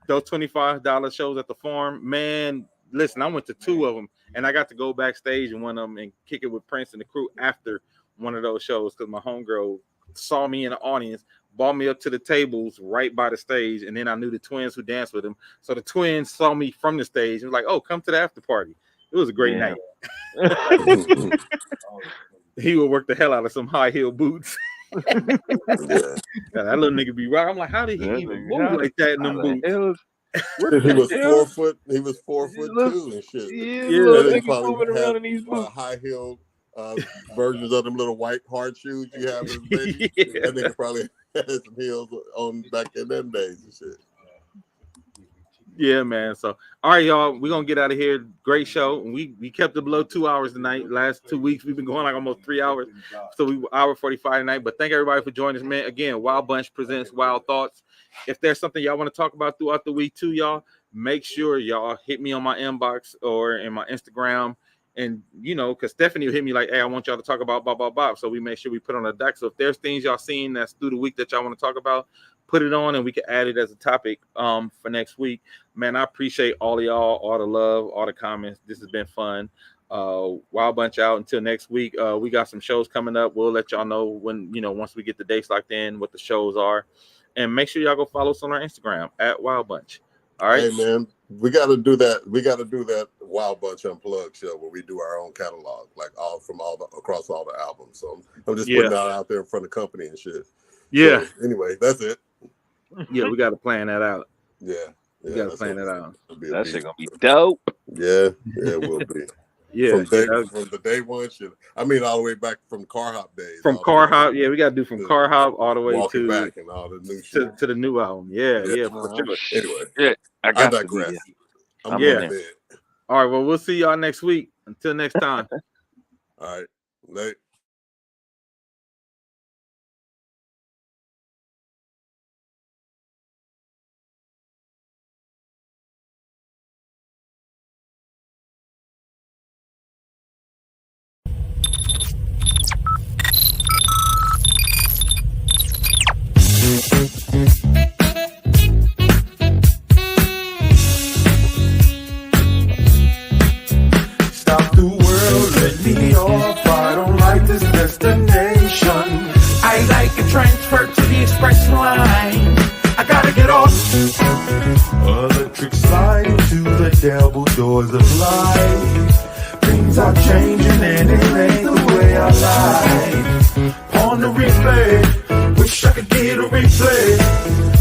Those $25 shows at the Forum, man. Listen, I went to 2 of them, and I got to go backstage in one of them and kick it with Prince and the crew after one of those shows because my homegirl saw me in the audience, brought me up to the tables right by the stage, and then I knew the twins who danced with him. So the twins saw me from the stage and was like, "Oh, come to the after party." It was a great night. he would work the hell out of some high heel boots. Yeah. That little nigga be right. I'm like, how did he even move like that in them boots? He was 4 foot. He was 4'2" and shit. Yeah, And he like probably moving around in had these boots. high heel versions of them little white hard shoes you have as a baby. Yeah. That nigga probably had some heels on back in them days and shit. Yeah, man. So, all right, y'all, we're gonna get out of here. Great show. We kept it below 2 hours tonight. Last 2 weeks we've been going like almost 3 hours. So we were hour 45 tonight. But thank everybody for joining us, man. Again, Wild Bunch presents Wild Thoughts. If there's something y'all want to talk about throughout the week too, y'all, make sure y'all hit me on my inbox or in my Instagram. And you know, because Stephanie will hit me like, hey, I want y'all to talk about blah, blah, blah. So we make sure we put on a deck. So if there's things y'all seen that's through the week that y'all want to talk about, put it on and we can add it as a topic for next week. Man, I appreciate all of y'all, all the love, all the comments. This has been fun. Wild Bunch out until next week. We got some shows coming up. We'll let y'all know when, you know, once we get the dates locked in, what the shows are. And make sure y'all go follow us on our Instagram at Wild Bunch. All right. Hey man, we got to do that. We got to do that Wild Bunch Unplugged show where we do our own catalog, like across all the albums. So I'm just putting that out there in front of company and shit. Yeah. So, anyway, that's it. Yeah, we got to plan that out. Yeah. We got to plan that out. That shit gonna be dope. Yeah, it will be. Yeah, from the day one shit. I mean, all the way back from Car Hop days. From Car Hop, yeah, we got to do from Car Hop all the way Walking to Back and all the new shit. to the new album. Yeah, for sure. Anyway, Yeah, I digress. I'm yeah. going to bed. All right, well, we'll see y'all next week. Until next time. All right, late. Stop the world, let me off. I don't like this destination. I like a transfer to the express line. I gotta get off. Electric slide into the devil doors of life. Things are changing and it ain't the way I like. On the replay, wish I could get a replay.